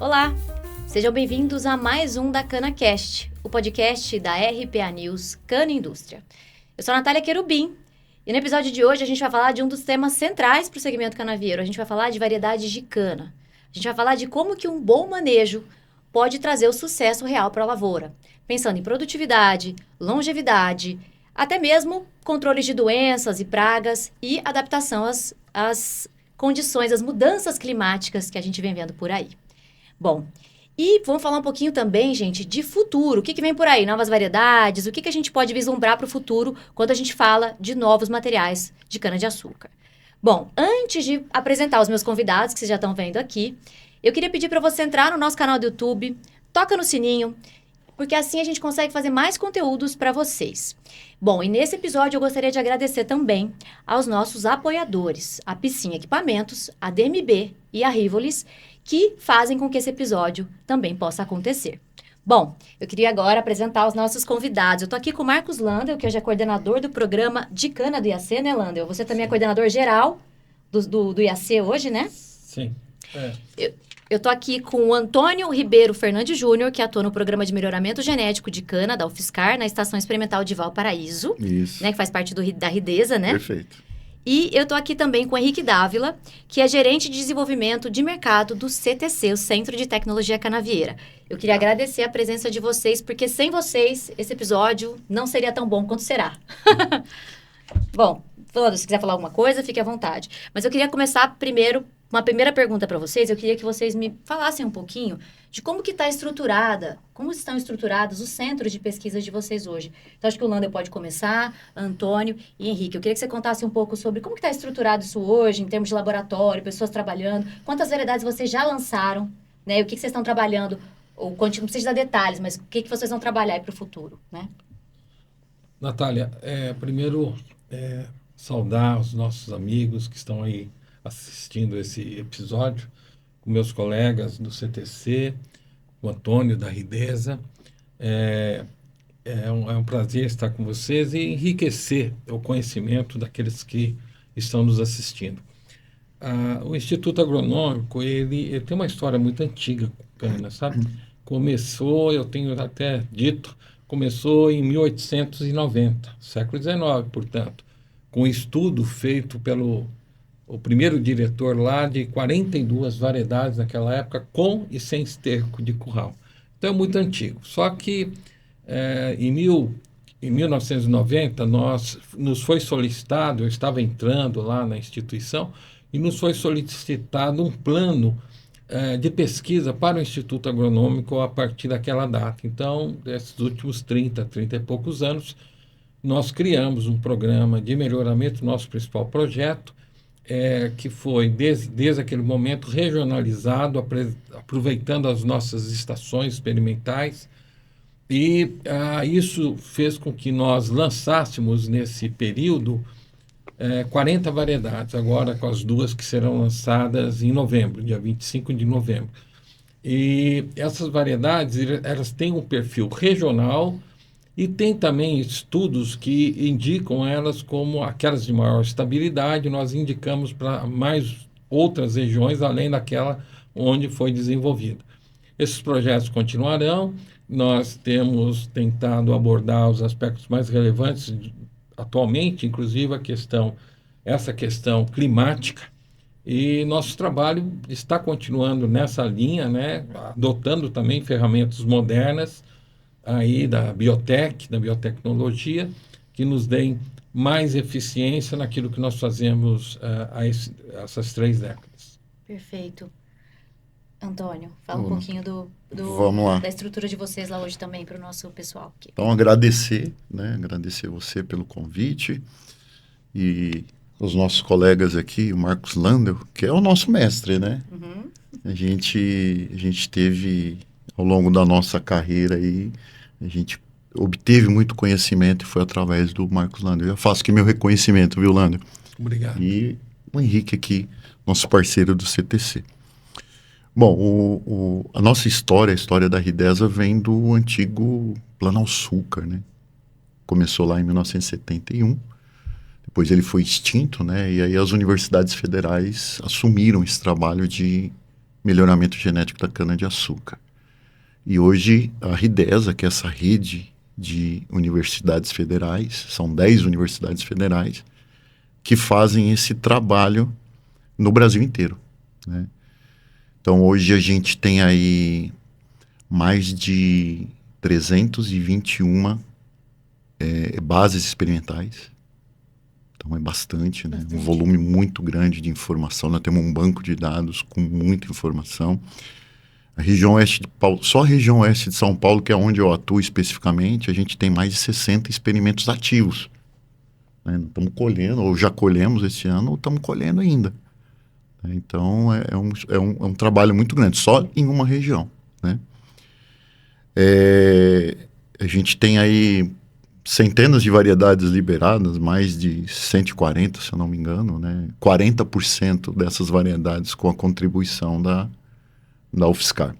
Olá, sejam bem-vindos a mais um da CanaCast, o podcast da RPA News Cana Indústria. Eu sou a Natália Querubim e no episódio de hoje a gente vai falar de um dos temas centrais para o segmento canavieiro. A gente vai falar de variedades de cana. A gente vai falar de como que um bom manejo pode trazer o sucesso real para a lavoura, pensando em produtividade, longevidade, até mesmo controles de doenças e pragas e adaptação às condições, às mudanças climáticas que a gente vem vendo por aí. Bom, e vamos falar um pouquinho também, gente, de futuro. O que vem por aí? Novas variedades, o que a gente pode vislumbrar para o futuro quando a gente fala de novos materiais de cana-de-açúcar. Bom, antes de apresentar os meus convidados, que vocês já estão vendo aqui, eu queria pedir para você entrar no nosso canal do YouTube, toca no sininho, porque assim a gente consegue fazer mais conteúdos para vocês. Bom, e nesse episódio eu gostaria de agradecer também aos nossos apoiadores, a Piscin Equipamentos, a DMB e a Rivolis, que fazem com que esse episódio também possa acontecer. Bom, eu queria agora apresentar os nossos convidados. Eu estou aqui com o Marcos Landel, que hoje é coordenador do programa de cana do IAC, né, Landel? Você também é coordenador geral do IAC hoje, né? Sim. Eu estou aqui com o Antônio Ribeiro Fernandes Júnior, que atua no programa de melhoramento genético de cana da UFSCar, na Estação Experimental de Valparaíso. Isso. Né, que faz parte da Ridesa, né? Perfeito. E eu estou aqui também com o Henrique Dávila, que é gerente de desenvolvimento de mercado do CTC, o Centro de Tecnologia Canavieira. Eu queria agradecer a presença de vocês, porque sem vocês, esse episódio não seria tão bom quanto será. Bom, se quiser falar alguma coisa, fique à vontade. Mas eu queria começar primeiro, uma primeira pergunta para vocês. Eu queria que vocês me falassem um pouquinho de como que está estruturada, como estão estruturados os centros de pesquisa de vocês hoje. Então, acho que o Landel pode começar, Antônio e Henrique. Eu queria que você contasse um pouco sobre como que está estruturado isso hoje, em termos de laboratório, pessoas trabalhando, quantas variedades vocês já lançaram, né? E o que vocês estão trabalhando, ou não precisa dar detalhes, mas o que vocês vão trabalhar para o futuro, né? Natália, primeiro, saudar os nossos amigos que estão aí assistindo esse episódio, com meus colegas do CTC, o Antônio da Ridesa. É um prazer estar com vocês e enriquecer o conhecimento daqueles que estão nos assistindo. O Instituto Agronômico, ele tem uma história muito antiga com cana, sabe? Começou, eu tenho até dito, começou em 1890, século XIX, portanto, com um estudo feito pelo o primeiro diretor lá de 42 variedades naquela época, com e sem esterco de curral. Então é muito antigo. Só que em 1990 nos foi solicitado, eu estava entrando lá na instituição, e nos foi solicitado um plano de pesquisa para o Instituto Agronômico a partir daquela data. Então, desses últimos 30 e poucos anos, nós criamos um programa de melhoramento, nosso principal projeto, que foi, desde aquele momento, regionalizado, aproveitando as nossas estações experimentais, e isso fez com que nós lançássemos, nesse período, 40 variedades, agora com as duas que serão lançadas em novembro, dia 25 de novembro. E essas variedades, elas têm um perfil regional, e tem também estudos que indicam elas como aquelas de maior estabilidade. Nós indicamos para mais outras regiões, além daquela onde foi desenvolvida. Esses projetos continuarão. Nós temos tentado abordar os aspectos mais relevantes atualmente, inclusive essa questão climática. E nosso trabalho está continuando nessa linha, né, adotando também ferramentas modernas aí da biotech, da biotecnologia, que nos deem mais eficiência naquilo que nós fazemos há essas 3 décadas. Perfeito. Antônio, fala um pouquinho Vamos lá. Da estrutura de vocês lá hoje também para o nosso pessoal aqui. Então, agradecer você pelo convite e os nossos colegas aqui, o Marcos Landel, que é o nosso mestre, né? Uhum. A gente teve, ao longo da nossa carreira aí, a gente obteve muito conhecimento e foi através do Marcos Landel. Eu faço aqui meu reconhecimento, viu, Landel? Obrigado. E o Henrique aqui, nosso parceiro do CTC. Bom, a nossa história, a história da Ridesa, vem do antigo Plano-Açúcar, né? Começou lá em 1971, depois ele foi extinto, né? E aí as universidades federais assumiram esse trabalho de melhoramento genético da cana-de-açúcar. E hoje a RIDESA, que é essa rede de universidades federais, são 10 universidades federais, que fazem esse trabalho no Brasil inteiro, né? Então hoje a gente tem aí mais de 321 bases experimentais. Então é bastante, né? Um volume muito grande de informação. Nós temos um banco de dados com muita informação. A região oeste de Paulo, só a região oeste de São Paulo, que é onde eu atuo especificamente, a gente tem mais de 60 experimentos ativos, né? Estamos colhendo, ou já colhemos esse ano, ou estamos colhendo ainda. Então é um trabalho muito grande, só em uma região, né? A gente tem aí centenas de variedades liberadas, mais de 140, se eu não me engano, né? 40% dessas variedades com a contribuição da UFSCar.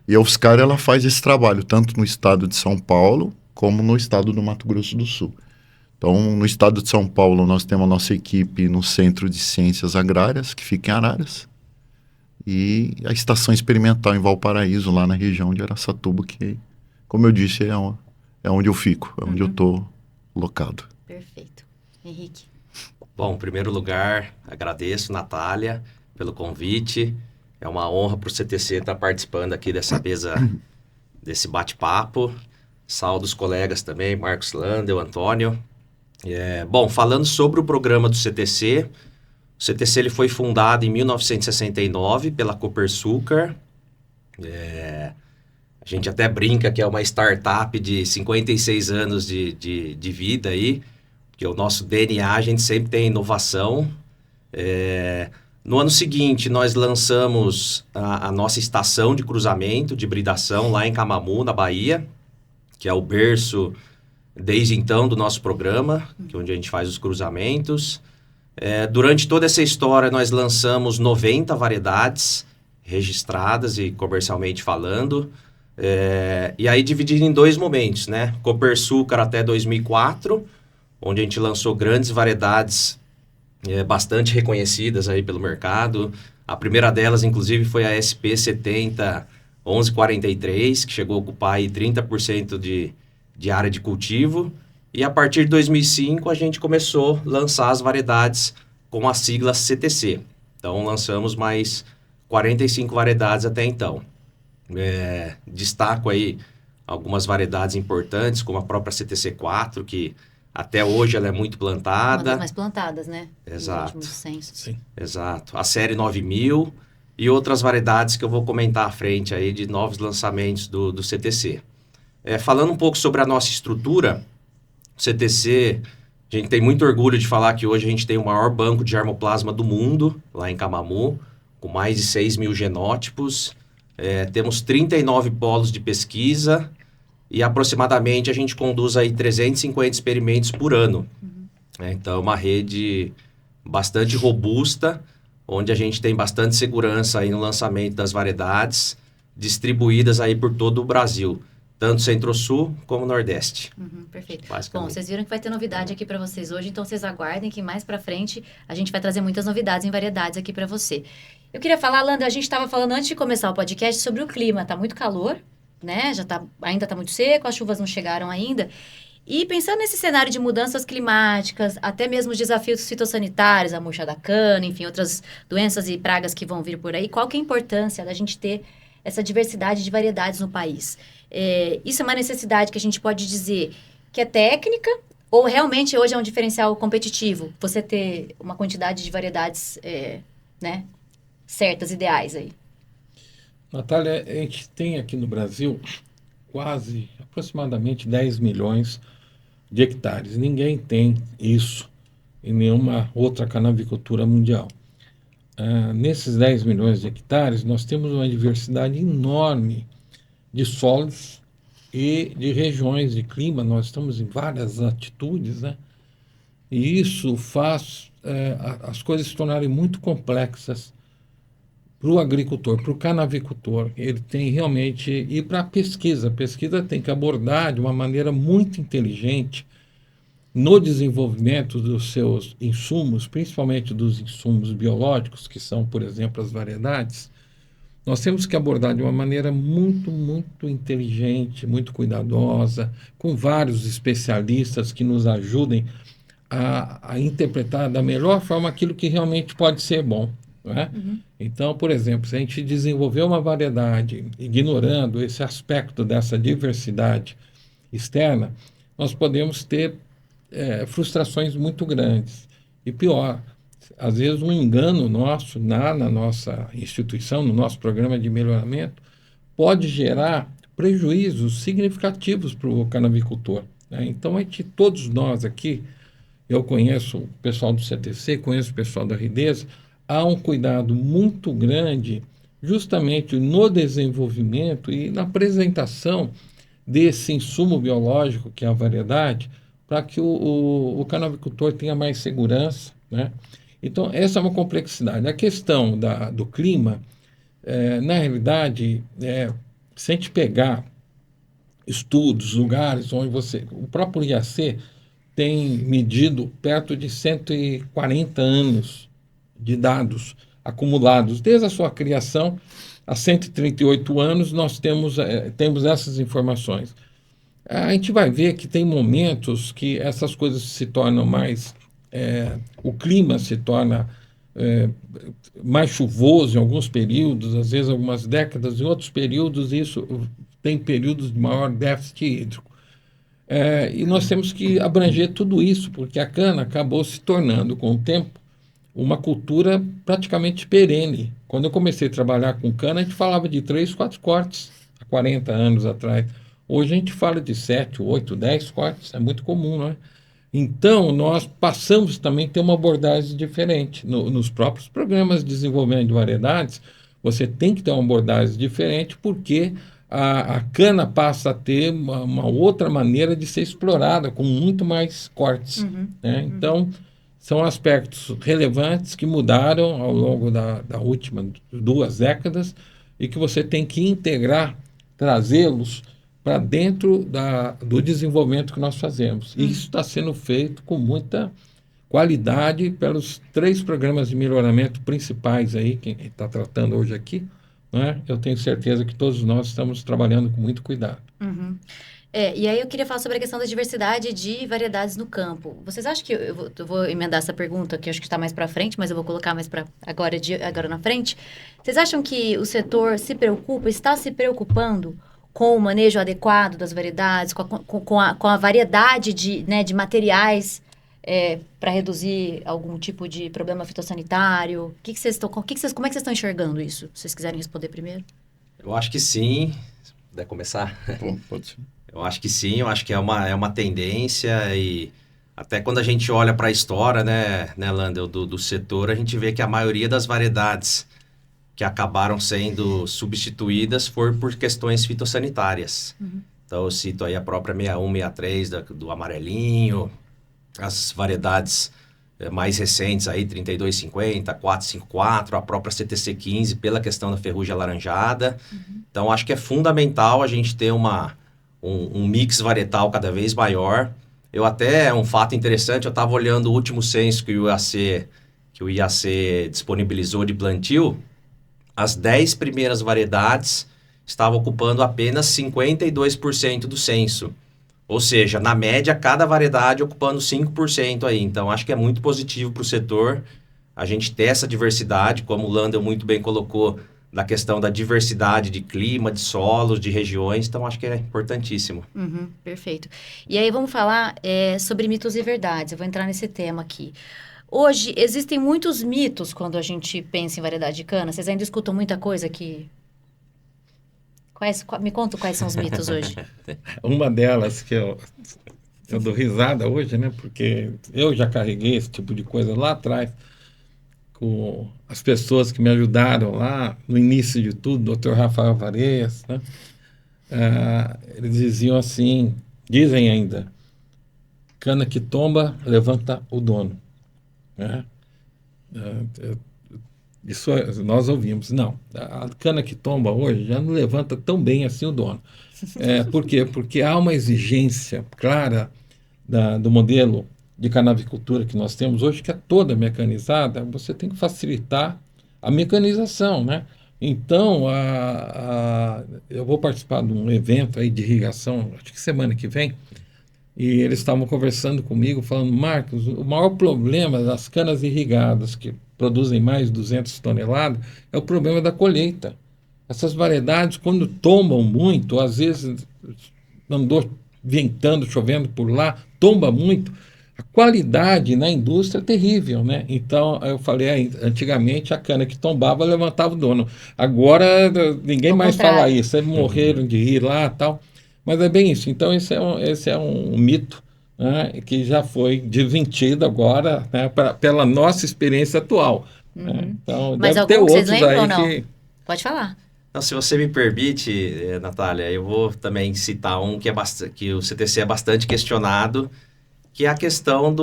E a UFSCar, ela faz esse trabalho tanto no estado de São Paulo como no estado do Mato Grosso do Sul. Então, no estado de São Paulo, nós temos a nossa equipe no Centro de Ciências Agrárias, que fica em Araras, e a Estação Experimental em Valparaíso, lá na região de Araçatuba, que, como eu disse, é onde eu fico, é onde eu estou locado. Perfeito. Henrique. Bom, em primeiro lugar, agradeço, Natália, pelo convite. É uma honra para o CTC estar participando aqui dessa mesa, desse bate-papo. Saúdo os colegas também, Marcos Landel, Antônio. Bom, falando sobre o programa do CTC, o CTC ele foi fundado em 1969 pela Copersucar. A gente até brinca que é uma startup de 56 anos de vida aí, porque o nosso DNA, a gente sempre tem inovação. No ano seguinte, nós lançamos a nossa estação de cruzamento, de hibridação, lá em Camamu, na Bahia, que é o berço, desde então, do nosso programa, que é onde a gente faz os cruzamentos. Durante toda essa história, nós lançamos 90 variedades registradas e comercialmente falando. E aí dividido em dois momentos, né? Copersucar até 2004, onde a gente lançou grandes variedades bastante reconhecidas aí pelo mercado. A primeira delas, inclusive, foi a SP70 1143, que chegou a ocupar aí 30% de área de cultivo. E a partir de 2005, a gente começou a lançar as variedades com a sigla CTC. Então, lançamos mais 45 variedades até então. Destaco aí algumas variedades importantes, como a própria CTC4, que até hoje ela é muito plantada. Uma das mais plantadas, né? Exato. Sim. Exato. A série 9000 e outras variedades que eu vou comentar à frente aí de novos lançamentos do CTC. Falando um pouco sobre a nossa estrutura, o CTC, a gente tem muito orgulho de falar que hoje a gente tem o maior banco de germoplasma do mundo, lá em Camamu, com mais de 6 mil genótipos. Temos 39 polos de pesquisa e aproximadamente a gente conduz aí 350 experimentos por ano. Então, é uma rede bastante robusta, onde a gente tem bastante segurança aí no lançamento das variedades, distribuídas aí por todo o Brasil, tanto Centro-Sul como Nordeste. Perfeito. Bom, vocês viram que vai ter novidade aqui para vocês hoje, então vocês aguardem que mais para frente a gente vai trazer muitas novidades em variedades aqui para você. Eu queria falar, Landa, a gente estava falando antes de começar o podcast sobre o clima. Tá muito calor, né? Ainda tá muito seco, as chuvas não chegaram ainda. E pensando nesse cenário de mudanças climáticas, até mesmo os desafios fitossanitários, a murcha da cana, enfim, outras doenças e pragas que vão vir por aí, qual que é a importância da gente ter essa diversidade de variedades no país? Isso é uma necessidade que a gente pode dizer que é técnica ou realmente hoje é um diferencial competitivo? Você ter uma quantidade de variedades, né, certas, ideais aí. Natália, a gente tem aqui no Brasil aproximadamente 10 milhões de hectares. Ninguém tem isso em nenhuma outra canavicultura mundial. Nesses 10 milhões de hectares, nós temos uma diversidade enorme de solos e de regiões de clima. Nós estamos em várias latitudes, né? E isso faz as coisas se tornarem muito complexas para o agricultor, para o canavicultor. Ele tem realmente... E para a pesquisa tem que abordar de uma maneira muito inteligente no desenvolvimento dos seus insumos, principalmente dos insumos biológicos, que são, por exemplo, as variedades, nós temos que abordar de uma maneira muito, muito inteligente, muito cuidadosa, com vários especialistas que nos ajudem a interpretar da melhor forma aquilo que realmente pode ser bom, não é? Então, por exemplo, se a gente desenvolver uma variedade ignorando esse aspecto dessa diversidade externa, nós podemos ter frustrações muito grandes. E pior, às vezes um engano nosso na nossa instituição, no nosso programa de melhoramento, pode gerar prejuízos significativos para o canavicultor, né? Então, todos nós aqui, eu conheço o pessoal do CTC, conheço o pessoal da Ridesa, há um cuidado muito grande justamente no desenvolvimento e na apresentação desse insumo biológico, que é a variedade, para que o canavicultor tenha mais segurança, né? Então, essa é uma complexidade. A questão do clima, na realidade, se a gente pegar estudos, lugares onde o próprio IAC tem medido perto de 140 anos de dados acumulados. Desde a sua criação, há 138 anos, nós temos essas informações. A gente vai ver que tem momentos que essas coisas se tornam mais... o clima se torna mais chuvoso em alguns períodos, às vezes algumas décadas, em outros períodos isso tem períodos de maior déficit hídrico. E nós temos que abranger tudo isso, porque a cana acabou se tornando, com o tempo, uma cultura praticamente perene. Quando eu comecei a trabalhar com cana, a gente falava de 3, 4 cortes, há 40 anos atrás. Hoje a gente fala de 7, 8, 10 cortes, é muito comum, não é? Então, nós passamos também a ter uma abordagem diferente. Nos próprios programas de desenvolvimento de variedades, você tem que ter uma abordagem diferente, porque a cana passa a ter uma outra maneira de ser explorada, com muito mais cortes, né? Então, são aspectos relevantes que mudaram ao longo da última 2 décadas e que você tem que integrar, trazê-los para dentro do desenvolvimento que nós fazemos. E isso está sendo feito com muita qualidade pelos 3 programas de melhoramento principais aí, que a gente está tratando hoje aqui, né? Eu tenho certeza que todos nós estamos trabalhando com muito cuidado. E aí eu queria falar sobre a questão da diversidade de variedades no campo. Vocês acham que... Eu vou emendar essa pergunta, que eu acho que está mais para frente, mas eu vou colocar mais para agora na frente. Vocês acham que o setor está se preocupando com o manejo adequado das variedades, com a variedade de materiais para reduzir algum tipo de problema fitossanitário? Como é que vocês estão enxergando isso? Se vocês quiserem responder primeiro. Eu acho que sim. Se puder começar. Bom, pode ser. Eu acho que sim, eu acho que é uma tendência e até quando a gente olha para a história, né, Landel, do setor, a gente vê que a maioria das variedades que acabaram sendo substituídas por questões fitossanitárias. Então, eu cito aí a própria 61, 63 do amarelinho, as variedades mais recentes aí, 3250, 454, a própria CTC 15, pela questão da ferrugem alaranjada. Então, acho que é fundamental a gente ter um mix varietal cada vez maior. Um fato interessante, eu estava olhando o último censo que o IAC disponibilizou de plantio. As 10 primeiras variedades estavam ocupando apenas 52% do censo. Ou seja, na média, cada variedade ocupando 5% aí. Então, acho que é muito positivo para o setor a gente ter essa diversidade, como o Landel muito bem colocou, da questão da diversidade de clima, de solos, de regiões. Então, acho que é importantíssimo. Perfeito. E aí, vamos falar sobre mitos e verdades. Eu vou entrar nesse tema aqui. Hoje, existem muitos mitos quando a gente pensa em variedade de cana. Vocês ainda escutam muita coisa que... Me conta quais são os mitos hoje. Uma delas que eu dou risada hoje, né? Porque eu já carreguei esse tipo de coisa lá atrás, com as pessoas que me ajudaram lá no início de tudo, Dr. Rafael Varese, né? Eles diziam assim, dizem ainda, cana que tomba, levanta o dono. Né? Isso nós ouvimos. Não, a cana que tomba hoje já não levanta tão bem assim o dono. Por quê? Porque há uma exigência clara do modelo de canavicultura que nós temos hoje, que é toda mecanizada. Você tem que facilitar a mecanização, né? Então, eu vou participar de um evento aí de irrigação, acho que semana que vem, e eles estavam conversando comigo, falando, Marcos, o maior problema das canas irrigadas, que produzem mais de 200 toneladas, é o problema da colheita. Essas variedades, quando tombam muito, às vezes andou ventando, chovendo por lá, tomba muito, a qualidade na indústria é terrível, né? Então, eu falei, antigamente a cana que tombava levantava o dono. Agora, ninguém Ao mais contrário. fala isso, eles morreram de rir lá e tal. Mas é bem isso. Então, esse é um mito, né, que já foi desmentido agora, né, pela nossa experiência atual. Né? Então, Mas deve ter algum que vocês outros lembram ou aí não? que... Pode falar. Então, se você me permite, Natália, eu vou também citar um que o CTC é bastante questionado, que é a questão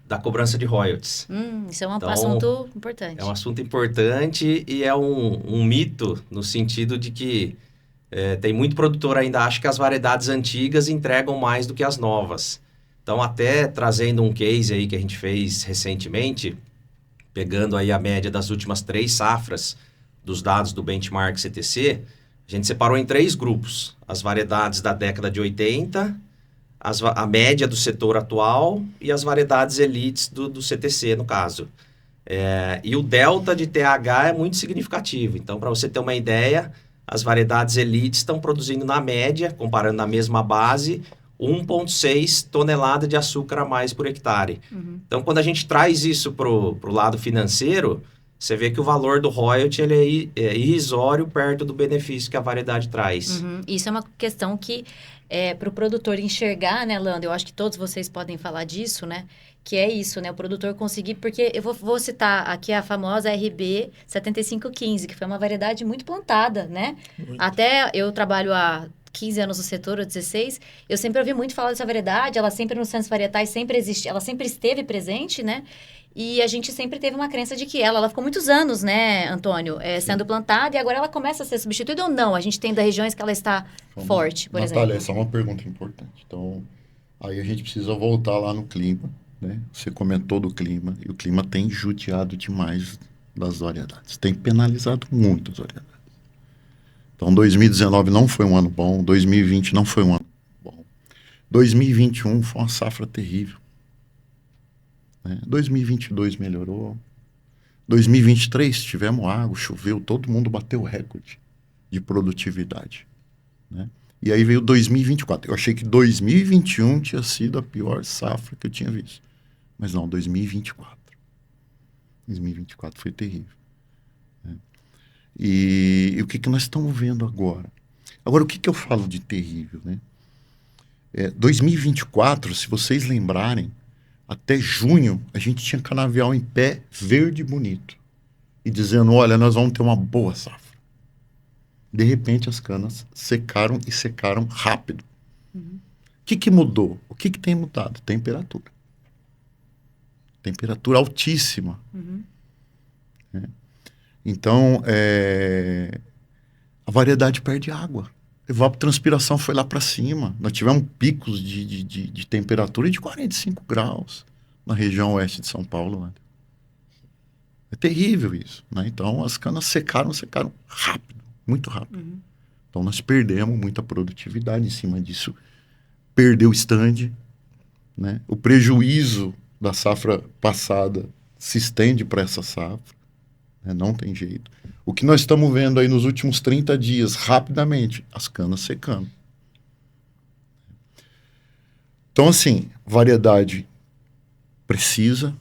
da cobrança de royalties. Isso é um Então, assunto importante. É um assunto importante e é um mito no sentido de que tem muito produtor ainda acha que as variedades antigas entregam mais do que as novas. Então, até trazendo um case aí que a gente fez recentemente, pegando aí a média das últimas 3 safras dos dados do Benchmark CTC, a gente separou em 3 grupos. As variedades da década de 80, a média do setor atual e as variedades elites do CTC, no caso. E o delta de TH é muito significativo. Então, para você ter uma ideia, as variedades elites estão produzindo na média, comparando na mesma base, 1,6 tonelada de açúcar a mais por hectare. Então, quando a gente traz isso para o lado financeiro, você vê que o valor do royalty ele é irrisório perto do benefício que a variedade traz. Isso é uma questão que para o produtor enxergar, né, Lando? Eu acho que todos vocês podem falar disso, né? Que é isso, né? O produtor conseguir... Porque eu vou citar aqui a famosa RB 7515, que foi uma variedade muito plantada, né? Até eu trabalho há 15 anos no setor, ou 16, eu sempre ouvi muito falar dessa variedade, ela sempre nos centros varietais sempre existe, ela sempre esteve presente, né? E a gente sempre teve uma crença de que ela ficou muitos anos, né, Antônio, sendo plantada e agora ela começa a ser substituída ou não? A gente tem regiões que ela está forte, por Natália, exemplo. essa é uma pergunta importante. Então, aí a gente precisa voltar lá no clima, né? Você comentou do clima, e o clima tem judiado demais das variedades. Tem penalizado muito as variedades. Então, 2019 não foi um ano bom, 2020 não foi um ano bom. 2021 foi uma safra terrível. 2022 melhorou. 2023 tivemos água, choveu, todo mundo bateu recorde de produtividade. Né? E aí veio 2024. Eu achei que 2021 tinha sido a pior safra que eu tinha visto. Mas não, 2024. 2024 foi terrível. Né? E o que nós estamos vendo agora? Agora, o que eu falo de terrível? Né? 2024, se vocês lembrarem, até junho, a gente tinha canavial em pé, verde e bonito. E dizendo, olha, nós vamos ter uma boa safra. De repente, as canas secaram e secaram rápido. O que mudou? O que tem mudado? Temperatura. Temperatura altíssima. Então, a variedade perde água. A evapotranspiração foi lá para cima. Nós tivemos picos de temperatura de 45 graus na região oeste de São Paulo. Né? É terrível isso. Né? Então, as canas secaram rápido, muito rápido. Então, nós perdemos muita produtividade em cima disso. Perdeu o stand. Né? O prejuízo da safra passada se estende para essa safra. Né? Não tem jeito. O que nós estamos vendo aí nos últimos 30 dias, rapidamente, as canas secando. Então, assim, variedade precisa,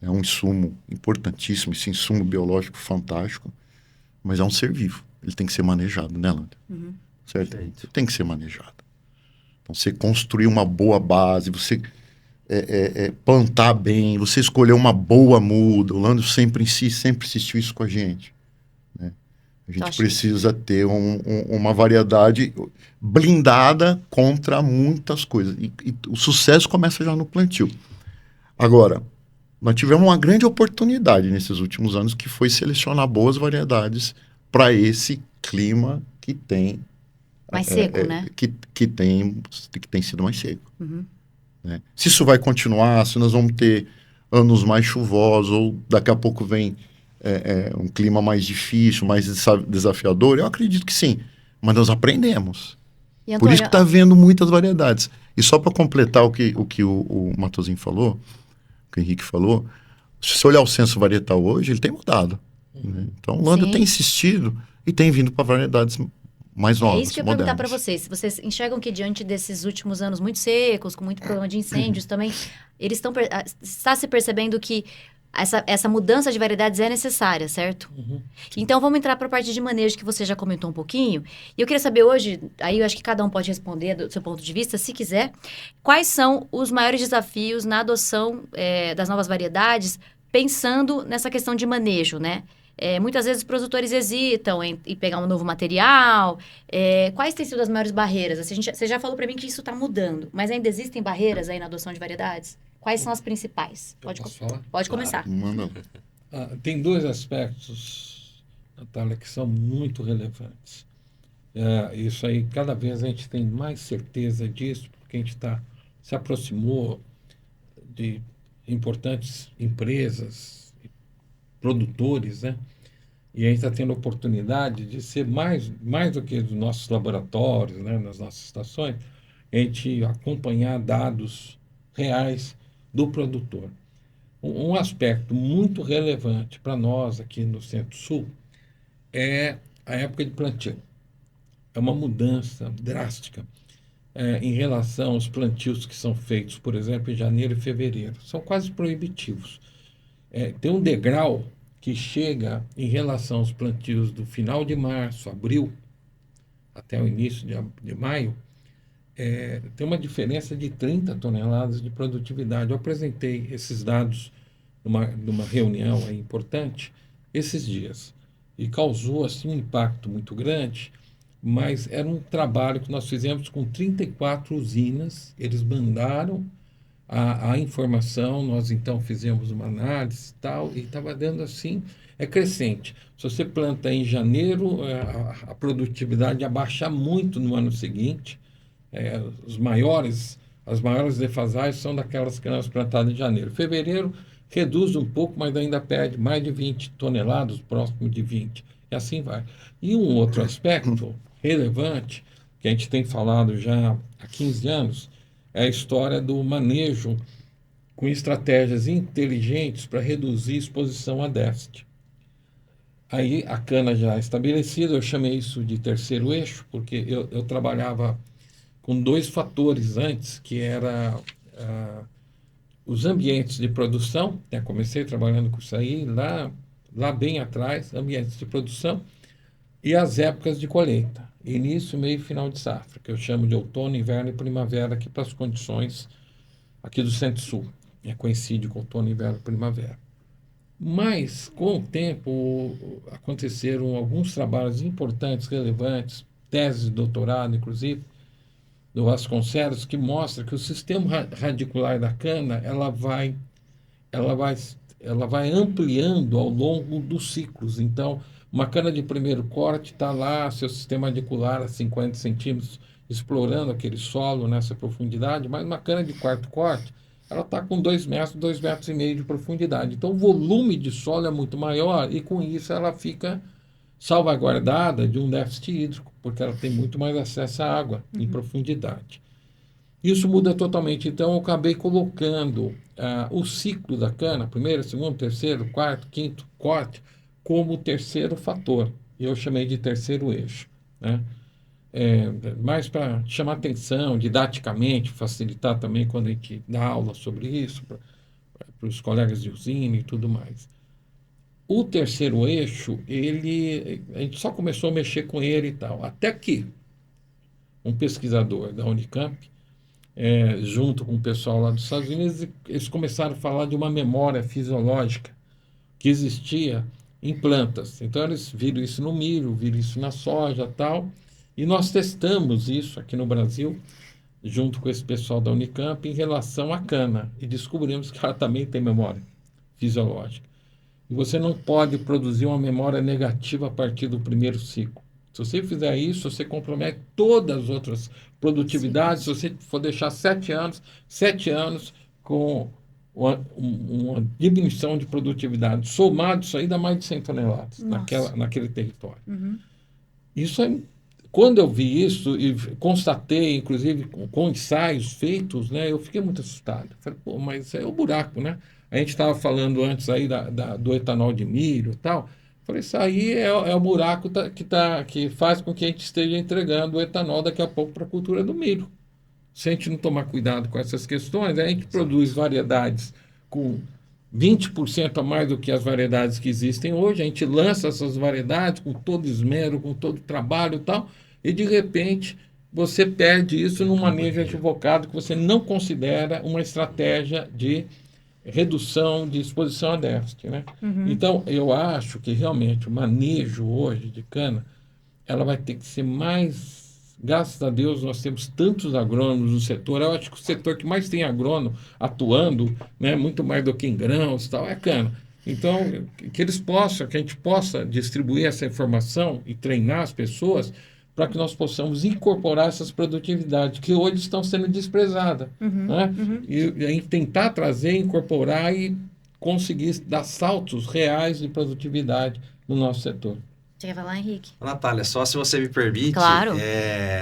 é um insumo importantíssimo, esse insumo biológico fantástico, mas é um ser vivo, ele tem que ser manejado, né, Landa? Certo? Ele tem que ser manejado. Então, você construir uma boa base, você plantar bem, você escolher uma boa muda. O Lando sempre insistiu isso com a gente. Né? A gente precisa ter uma variedade blindada contra muitas coisas. E o sucesso começa já no plantio. Agora, nós tivemos uma grande oportunidade nesses últimos anos, que foi selecionar boas variedades para esse clima que tem... Mais seco, né? Que tem sido mais seco. Né? Se isso vai continuar, se nós vamos ter anos mais chuvosos, ou daqui a pouco vem um clima mais difícil, mais desafiador? Eu acredito que sim, mas nós aprendemos. E, Antônio, Por isso que está havendo muitas variedades. E só para completar o que o Matosinho falou, o que o Henrique falou, se você olhar o censo varietal hoje, ele tem mudado. Né? Então, a Holanda tem insistido e tem vindo para variedades mais novas, isso que eu ia perguntar para vocês. Se vocês enxergam que diante desses últimos anos muito secos, com muito problema de incêndios também, eles está se percebendo que essa mudança de variedades é necessária, certo? Então, vamos entrar para a parte de manejo que você já comentou um pouquinho. E eu queria saber hoje, aí eu acho que cada um pode responder do seu ponto de vista, se quiser, quais são os maiores desafios na adoção das novas variedades, pensando nessa questão de manejo, né? Muitas vezes os produtores hesitam em pegar um novo material. Quais têm sido as maiores barreiras? Assim, você já falou para mim que isso está mudando, mas ainda existem barreiras aí na adoção de variedades? Quais são as principais? Posso falar? Pode começar. Manda. Tem dois aspectos, Natália, que são muito relevantes. Isso aí, cada vez a gente tem mais certeza disso, porque a gente se aproximou de importantes empresas, produtores, né? E a gente está tendo a oportunidade de ser mais do que os nossos laboratórios, né, nas nossas estações, a gente acompanhar dados reais do produtor. Um aspecto muito relevante para nós aqui no Centro-Sul é a época de plantio. É uma mudança drástica em relação aos plantios que são feitos, por exemplo, em janeiro e fevereiro. São quase proibitivos. Tem um degrau que chega em relação aos plantios do final de março, abril, até o início de maio, tem uma diferença de 30 toneladas de produtividade. Eu apresentei esses dados numa reunião aí importante esses dias e causou assim, um impacto muito grande, mas era um trabalho que nós fizemos com 34 usinas, eles mandaram a informação, nós então fizemos uma análise e tal, e estava dando assim, crescente. Se você planta em janeiro, a produtividade abaixa muito no ano seguinte. As maiores defasagens são daquelas cananas plantadas em janeiro. Fevereiro reduz um pouco, mas ainda perde mais de 20 toneladas, próximo de 20. E assim vai. E um outro aspecto relevante, que a gente tem falado já há 15 anos, é a história do manejo com estratégias inteligentes para reduzir exposição a déficit. Aí a cana já estabelecida, eu chamei isso de terceiro eixo, porque eu trabalhava com dois fatores antes, que era os ambientes de produção, né? Comecei trabalhando com isso aí, lá bem atrás, ambientes de produção, e as épocas de colheita, início, meio e final de safra, que eu chamo de outono, inverno e primavera, aqui para as condições aqui do Centro-Sul. Coincide com outono, inverno e primavera. Mas, com o tempo, aconteceram alguns trabalhos importantes, relevantes, teses de doutorado, inclusive, do Vasconcelos, que mostra que o sistema radicular da cana ela vai ampliando ao longo dos ciclos. Então, uma cana de primeiro corte está lá, seu sistema radicular a 50 centímetros, explorando aquele solo nessa profundidade, mas uma cana de quarto corte, ela está com 2 metros, 2,5 metros de profundidade. Então, o volume de solo é muito maior e, com isso, ela fica salvaguardada de um déficit hídrico, porque ela tem muito mais acesso à água em profundidade. Isso muda totalmente. Então, eu acabei colocando o ciclo da cana, primeiro, segundo, terceiro, quarto, quinto corte, como terceiro fator. E eu chamei de terceiro eixo, né? Mais para chamar atenção, didaticamente, facilitar também quando a gente dá aula sobre isso, para os colegas de usina e tudo mais. O terceiro eixo, a gente só começou a mexer com ele e tal, até que um pesquisador da Unicamp, junto com o pessoal lá dos Estados Unidos, eles começaram a falar de uma memória fisiológica que existia em plantas. Então, eles viram isso no milho, viram isso na soja e tal, e nós testamos isso aqui no Brasil, junto com esse pessoal da Unicamp, em relação à cana, e descobrimos que ela também tem memória fisiológica. E você não pode produzir uma memória negativa a partir do primeiro ciclo. Se você fizer isso, você compromete todas as outras produtividades. Sim. Se você for deixar 7 anos com uma diminuição de produtividade. Somado isso aí dá mais de 100 toneladas naquele território. Isso é... Quando eu vi isso e constatei, inclusive, com ensaios feitos, né, eu fiquei muito assustado. Falei, pô, mas isso aí é o buraco, né? A gente estava falando antes aí do etanol de milho e tal. Falei, isso aí é o buraco que faz com que a gente esteja entregando o etanol daqui a pouco para a cultura do milho. Se a gente não tomar cuidado com essas questões, a gente produz variedades com 20% a mais do que as variedades que existem hoje. A gente lança essas variedades com todo esmero, com todo trabalho e tal, e de repente você perde isso num manejo equivocado que você não considera uma estratégia de redução de exposição a déficit, né? Então, eu acho que realmente o manejo hoje de cana, ela vai ter que ser mais... Graças a Deus, nós temos tantos agrônomos no setor. Eu acho que o setor que mais tem agrônomo atuando, né, muito mais do que em grãos e tal, é cana. Então, que a gente possa distribuir essa informação e treinar as pessoas para que nós possamos incorporar essas produtividades que hoje estão sendo desprezadas. Né? E tentar trazer, incorporar e conseguir dar saltos reais de produtividade no nosso setor. Você quer falar, Henrique? Natália, só se você me permite, Claro.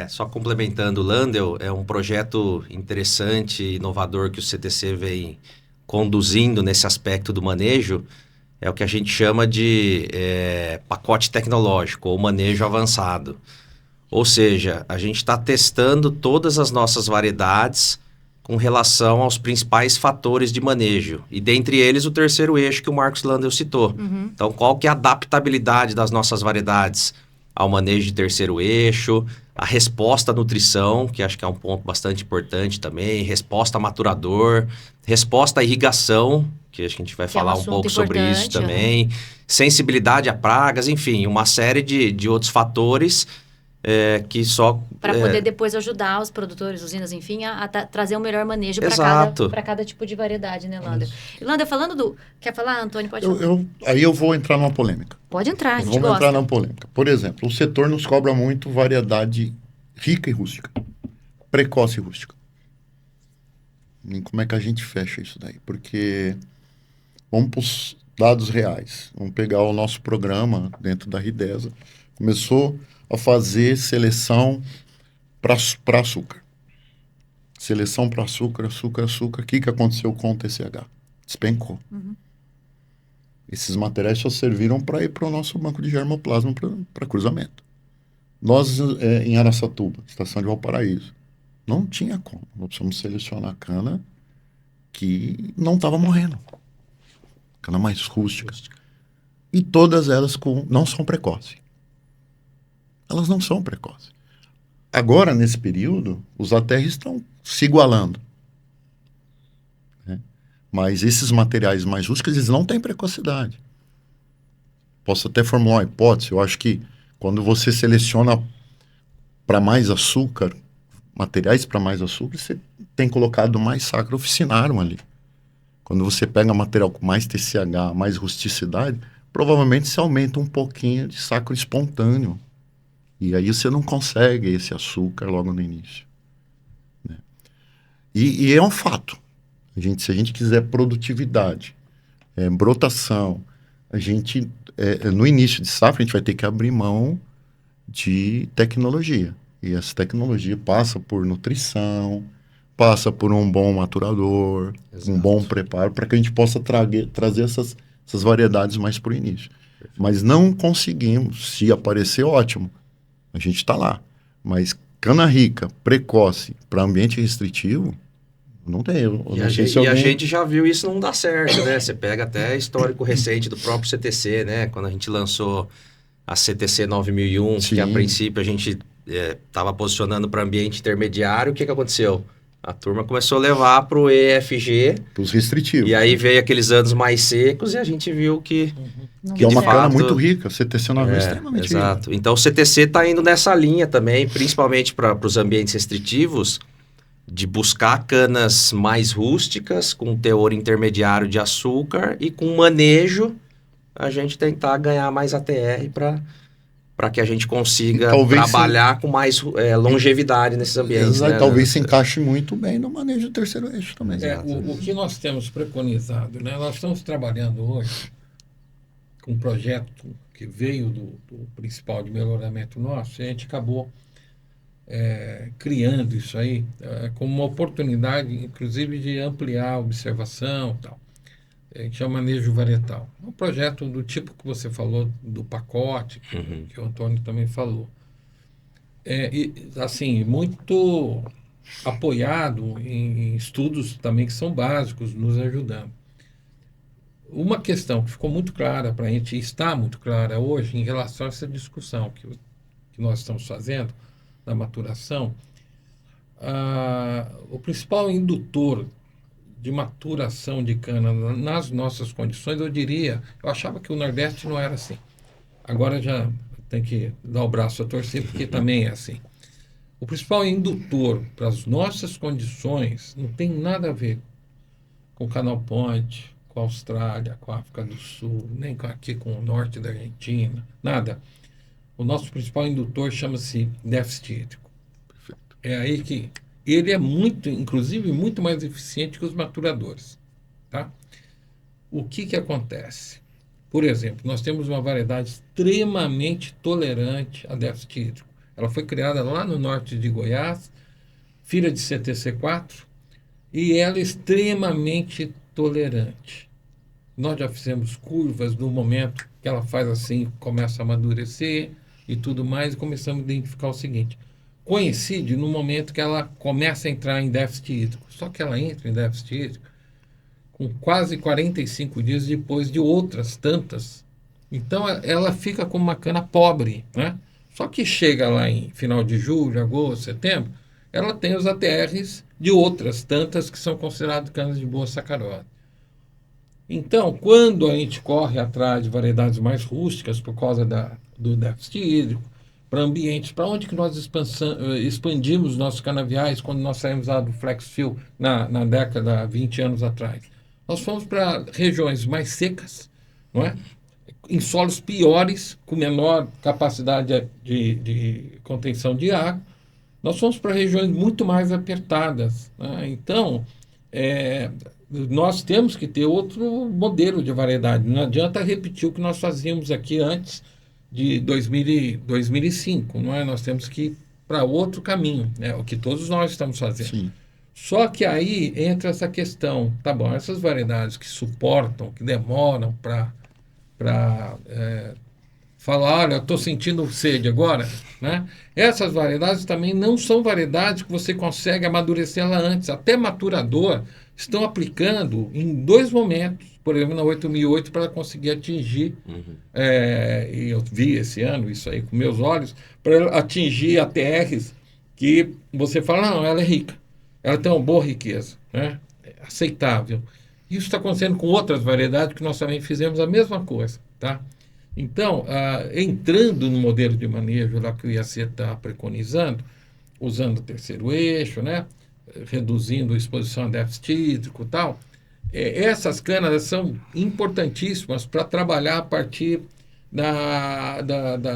Só complementando o Landel, é um projeto interessante, inovador que o CTC vem conduzindo nesse aspecto do manejo, é o que a gente chama de pacote tecnológico ou manejo avançado. Ou seja, a gente está testando todas as nossas variedades com relação aos principais fatores de manejo. E dentre eles o terceiro eixo que o Marcos Landel citou. Então, qual que é a adaptabilidade das nossas variedades ao manejo de terceiro eixo, a resposta à nutrição, que acho que é um ponto bastante importante também, resposta a maturador, resposta à irrigação, que acho que a gente vai falar um pouco sobre isso também, sensibilidade a pragas, enfim, uma série de outros fatores que só... Para poder depois ajudar os produtores, usinas, enfim, a trazer um melhor manejo para cada tipo de variedade, né, Lander? E Lander, falando do... Quer falar, Antônio? Pode falar. Aí eu vou entrar numa polêmica. Pode entrar, a gente Vamos gosta. entrar numa polêmica. Por exemplo, o setor nos cobra muito variedade rica e rústica. Precoce e rústica. E como é que a gente fecha isso daí? Porque vamos para os dados reais. Vamos pegar o nosso programa dentro da Ridesa. Começou a fazer seleção para açúcar. Seleção para açúcar. O que aconteceu com o TCH? Despencou. Esses materiais só serviram para ir para o nosso banco de germoplasma para cruzamento. Nós, em Araçatuba, estação de Valparaíso, não tinha como. Nós precisamos selecionar cana que não estava morrendo. Cana mais rústica. E todas elas não são precoces. Elas não são precoces. Agora, nesse período, os ATR estão se igualando. Né? Mas esses materiais mais rústicos, eles não têm precocidade. Posso até formular uma hipótese. Eu acho que quando você seleciona para mais açúcar, materiais para mais açúcar, você tem colocado mais sacro officinarum ali. Quando você pega material com mais TCH, mais rusticidade, provavelmente você aumenta um pouquinho de sacro espontâneo. E aí você não consegue esse açúcar logo no início. Né? E é um fato. Se a gente quiser produtividade, brotação, no início de safra, a gente vai ter que abrir mão de tecnologia. E essa tecnologia passa por nutrição, passa por um bom maturador, um bom preparo, para que a gente possa trazer essas variedades mais para o início. Mas não conseguimos. Se aparecer, ótimo. A gente está lá. Mas cana rica, precoce, para ambiente restritivo, não tem. A gente já viu isso não dar certo, né? Você pega até histórico recente do próprio CTC, né? Quando a gente lançou a CTC 9001, Sim. que a princípio a gente estava posicionando para ambiente intermediário, o que aconteceu? A turma começou a levar para o EFG. Para os restritivos. E aí veio aqueles anos mais secos e a gente viu que... Que é uma cana muito rica. O CTC 9001 é extremamente rica. Exato. Então o CTC está indo nessa linha também, principalmente para os ambientes restritivos, de buscar canas mais rústicas, com teor intermediário de açúcar e com manejo, a gente tentar ganhar mais ATR para que a gente consiga Talvez trabalhar com mais longevidade nesses ambientes. Exato, né? talvez se encaixe muito bem no manejo do terceiro eixo também. O que nós temos preconizado, né? Nós estamos trabalhando hoje com um projeto que veio do principal de melhoramento nosso, e a gente acabou criando isso aí como uma oportunidade, inclusive, de ampliar a observação e tal. A gente chama manejo varietal. É um projeto do tipo que você falou, do pacote, que o Antônio também falou. Assim, muito apoiado em estudos também que são básicos, nos ajudando. Uma questão que ficou muito clara para a gente, e está muito clara hoje, em relação a essa discussão que nós estamos fazendo, da maturação, o principal indutor de maturação de cana nas nossas condições, eu achava que o Nordeste não era assim. Agora já tem que dar o braço a torcer, porque também é assim. O principal indutor para as nossas condições não tem nada a ver com o Canal Point, com a Austrália, com a África do Sul, nem aqui com o norte da Argentina, nada. O nosso principal indutor chama-se déficit hídrico. Perfeito. É aí que ele é inclusive, muito mais eficiente que os maturadores. Tá? O que acontece? Por exemplo, nós temos uma variedade extremamente tolerante a déficit hídrico. Ela foi criada lá no norte de Goiás, filha de CTC4, e ela é extremamente tolerante. Nós já fizemos curvas no momento que ela faz assim, começa a amadurecer e tudo mais, e começamos a identificar o seguinte: coincide no momento que ela começa a entrar em déficit hídrico. Só que ela entra em déficit hídrico com quase 45 dias depois de outras tantas. Então, ela fica como uma cana pobre, né? Só que chega lá em final de julho, agosto, setembro, ela tem os ATRs de outras tantas que são consideradas canas de boa sacarose. Então, quando a gente corre atrás de variedades mais rústicas por causa do déficit hídrico, para ambientes, para onde que nós expandimos nossos canaviais quando nós saímos lá do flex fill na década, 20 anos atrás? Nós fomos para regiões mais secas, não é? Em solos piores, com menor capacidade de contenção de água. Nós fomos para regiões muito mais apertadas, né? Então, nós temos que ter outro modelo de variedade. Não adianta repetir o que nós fazíamos aqui antes de 2005, não é? Nós temos que ir para outro caminho, né? O que todos nós estamos fazendo. Sim. Só que aí entra essa questão, tá bom, essas variedades que suportam, que demoram para falar, olha, eu estou sentindo sede agora, né? Essas variedades também não são variedades que você consegue amadurecer ela antes. Até maturador estão aplicando em 2 momentos, por exemplo, na 8008, para conseguir atingir, e eu vi esse ano isso aí com meus olhos, para atingir ATRs que você fala, não, ela é rica, ela tem uma boa riqueza, né? É aceitável. Isso está acontecendo com outras variedades que nós também fizemos a mesma coisa, tá? Então, entrando no modelo de manejo lá que o IAC está preconizando, usando o terceiro eixo, né? Reduzindo a exposição a déficit hídrico e tal, essas canas são importantíssimas para trabalhar a partir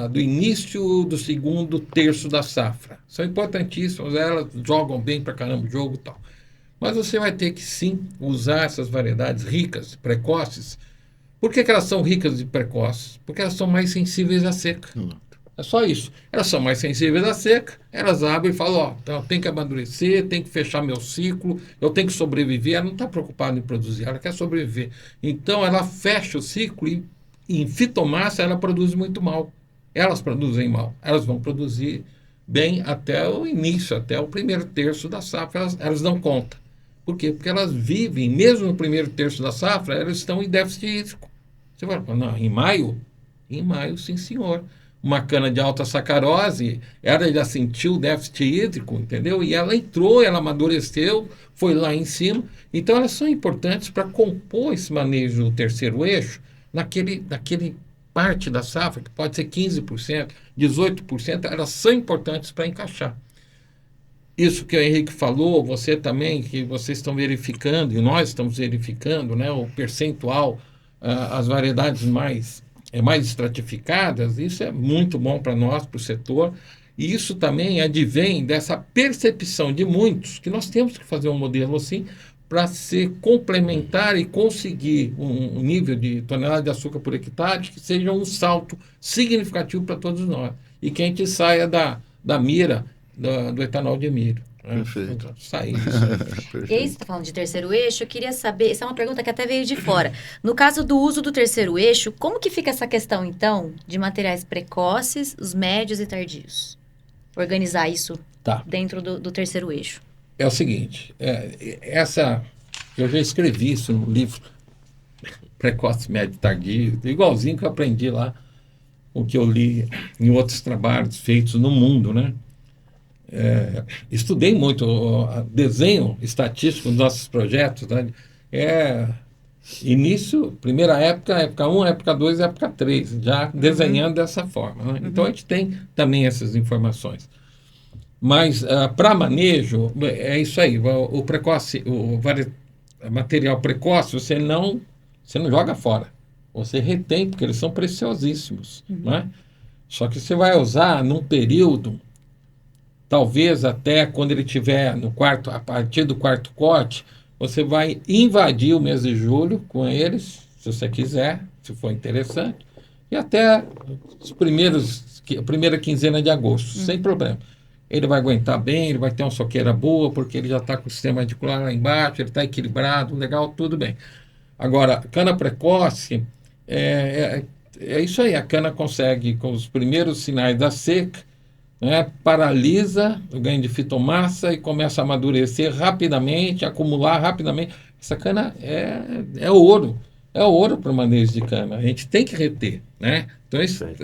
do início do segundo terço da safra. São importantíssimas, elas jogam bem para caramba o jogo e tal. Mas você vai ter que, sim, usar essas variedades ricas, precoces. Por que elas são ricas e precoces? Porque elas são mais sensíveis à seca. É só isso. Elas são mais sensíveis à seca, elas abrem e falam, então, tem que amadurecer, tem que fechar meu ciclo, eu tenho que sobreviver. Ela não está preocupada em produzir, ela quer sobreviver. Então, ela fecha o ciclo e, em fitomassa, ela produz muito mal. Elas produzem mal. Elas vão produzir bem até o início, até o primeiro terço da safra, elas dão conta. Por quê? Porque elas vivem, mesmo no primeiro terço da safra, elas estão em déficit hídrico. Você vai falar, não, em maio? Em maio, sim, senhor. Uma cana de alta sacarose, ela já sentiu o déficit hídrico, entendeu? E ela entrou, ela amadureceu, foi lá em cima. Então, elas são importantes para compor esse manejo do terceiro eixo naquele parte da safra, que pode ser 15%, 18%, elas são importantes para encaixar. Isso que o Henrique falou, você também, que vocês estão verificando, e nós estamos verificando, né, o percentual, as variedades mais mais estratificadas, isso é muito bom para nós, para o setor. E isso também advém dessa percepção de muitos que nós temos que fazer um modelo assim para ser complementar e conseguir um nível de tonelada de açúcar por hectare que seja um salto significativo para todos nós. E que a gente saia da mira do etanol de milho. Perfeito. Sair disso. E aí, você está falando de terceiro eixo, eu queria saber, essa é uma pergunta que até veio de fora. No caso do uso do terceiro eixo, como que fica essa questão, então, de materiais precoces, os médios e tardios? Organizar isso dentro do terceiro eixo. É o seguinte, eu já escrevi isso no livro, Precoce, Médio e Tardio, igualzinho que eu aprendi lá, o que eu li em outros trabalhos feitos no mundo, né? Estudei muito desenho estatístico dos nossos projetos, né? Início, primeira época 1, época 2 e época 3, já desenhando dessa forma, né? Então a gente tem também essas informações. Mas para manejo, é isso aí, o precoce, o material precoce, você não joga fora, você retém, porque eles são preciosíssimos, né? Só que você vai usar num período, talvez até quando ele estiver a partir do quarto corte, você vai invadir o mês de julho com eles, se você quiser, se for interessante, e até a primeira quinzena de agosto, sem problema. Ele vai aguentar bem, ele vai ter uma soqueira boa, porque ele já está com o sistema radicular lá embaixo, ele está equilibrado, legal, tudo bem. Agora, cana precoce, é isso aí, a cana consegue, com os primeiros sinais da seca, né, paralisa o ganho de fitomassa e começa a amadurecer rapidamente, acumular rapidamente. Essa cana é ouro para o manejo de cana. A gente tem que reter, né? Então,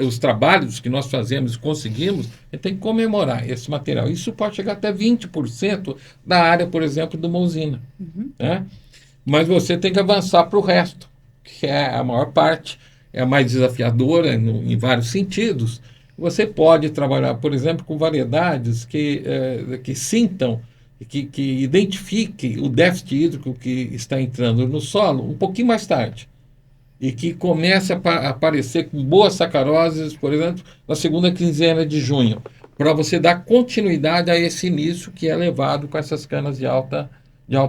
os trabalhos que nós fazemos e conseguimos, a gente tem que comemorar esse material. Isso pode chegar até 20% da área, por exemplo, de uma usina. Né? Mas você tem que avançar para o resto, que é a maior parte, é a mais desafiadora em vários sentidos. Você pode trabalhar, por exemplo, com variedades que sintam, que identifiquem o déficit hídrico que está entrando no solo um pouquinho mais tarde. E que comece a aparecer com boas sacaroses, por exemplo, na segunda quinzena de junho, para você dar continuidade a esse início que é levado com essas canas de alta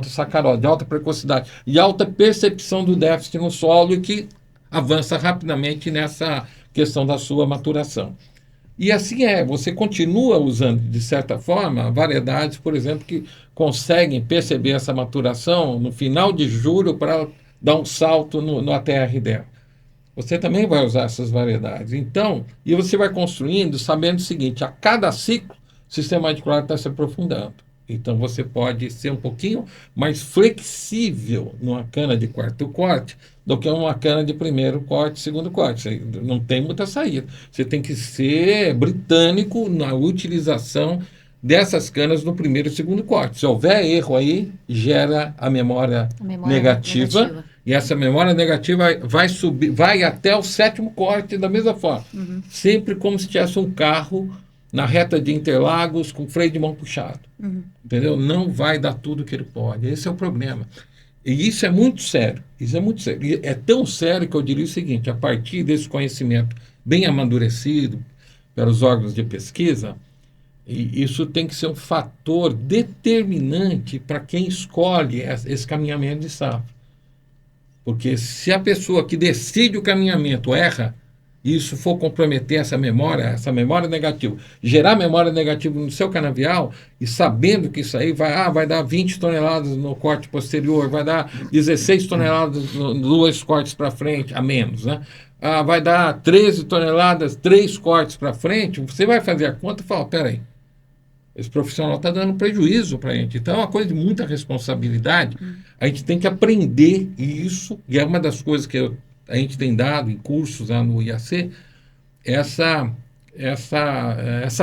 sacarose, de alta precocidade, e alta percepção do déficit no solo e que avança rapidamente nessa questão da sua maturação. E assim você continua usando, de certa forma, variedades, por exemplo, que conseguem perceber essa maturação no final de julho para dar um salto no ATR dela. Você também vai usar essas variedades. Então, e você vai construindo sabendo o seguinte, a cada ciclo, o sistema radicular está se aprofundando. Então, você pode ser um pouquinho mais flexível numa cana de quarto corte do que uma cana de primeiro corte, segundo corte. Você não tem muita saída. Você tem que ser britânico na utilização dessas canas no primeiro e segundo corte. Se houver erro aí, gera a memória negativa. E essa memória negativa vai subir, vai até o sétimo corte da mesma forma. Sempre como se tivesse um carro na reta de Interlagos com freio de mão puxado. Entendeu? Não vai dar tudo que ele pode. Esse é o problema. E isso é muito sério. Isso é muito sério. E é tão sério que eu diria o seguinte, a partir desse conhecimento bem amadurecido pelos órgãos de pesquisa, e isso tem que ser um fator determinante para quem escolhe esse caminhamento de safra. Porque se a pessoa que decide o caminhamento erra, e isso for comprometer essa memória negativa, gerar memória negativa no seu canavial, e sabendo que isso aí vai dar 20 toneladas no corte posterior, vai dar 16 toneladas no 2 cortes para frente, a menos, né? Vai dar 13 toneladas, 3 cortes para frente, você vai fazer a conta e fala, peraí, esse profissional está dando prejuízo para a gente. Então é uma coisa de muita responsabilidade. A gente tem que aprender isso, e é uma das coisas que a gente tem dado em cursos lá no IAC, essa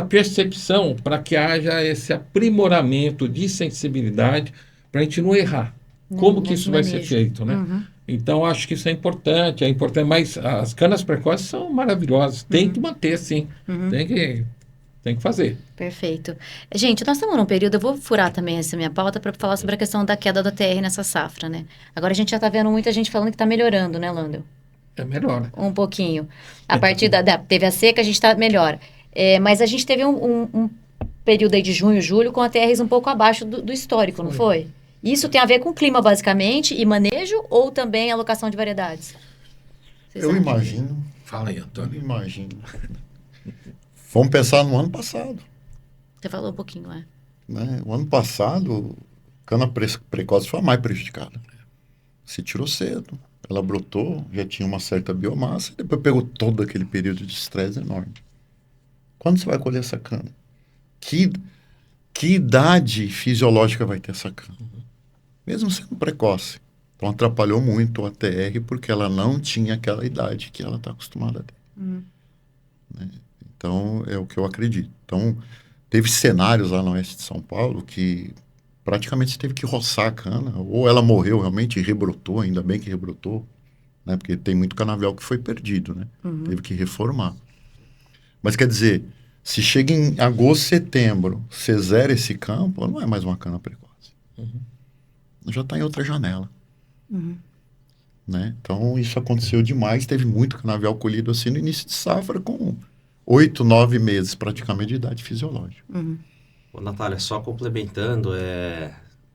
percepção para que haja esse aprimoramento de sensibilidade para a gente não errar. Como que isso vai ser feito, né? Então, acho que isso é importante, mas as canas precoces são maravilhosas, tem que manter, sim, tem que fazer. Perfeito. Gente, nós estamos num período, eu vou furar também essa minha pauta para falar sobre a questão da queda do ATR nessa safra, né? Agora a gente já está vendo muita gente falando que está melhorando, né, Landel? Melhora. Um pouquinho. A partir teve a seca, a gente está melhor. Mas a gente teve um período aí de junho, julho, com ATRs um pouco abaixo do histórico, não foi? Isso tem a ver com clima, basicamente, e manejo, ou também alocação de variedades? Eu imagino. Fala aí, Antônio. Eu imagino. Vamos pensar no ano passado. Você falou um pouquinho, Né? O ano passado, cana precoce foi a mais prejudicada. Se tirou cedo. Ela brotou, já tinha uma certa biomassa, e depois pegou todo aquele período de estresse enorme. Quando você vai colher essa cana? Que idade fisiológica vai ter essa cana? Mesmo sendo precoce. Então atrapalhou muito a TR porque ela não tinha aquela idade que ela está acostumada a ter. Né? Então é o que eu acredito. Então teve cenários lá no oeste de São Paulo que praticamente você teve que roçar a cana, ou ela morreu realmente e rebrotou, ainda bem que rebrotou, né? Porque tem muito canavial que foi perdido, né? Teve que reformar. Mas quer dizer, se chega em agosto, setembro, você zera esse campo, não é mais uma cana precoce. Já está em outra janela. Né? Então isso aconteceu demais, teve muito canavial colhido assim no início de safra com 8, 9 meses praticamente de idade fisiológica. Ô, Natália, só complementando,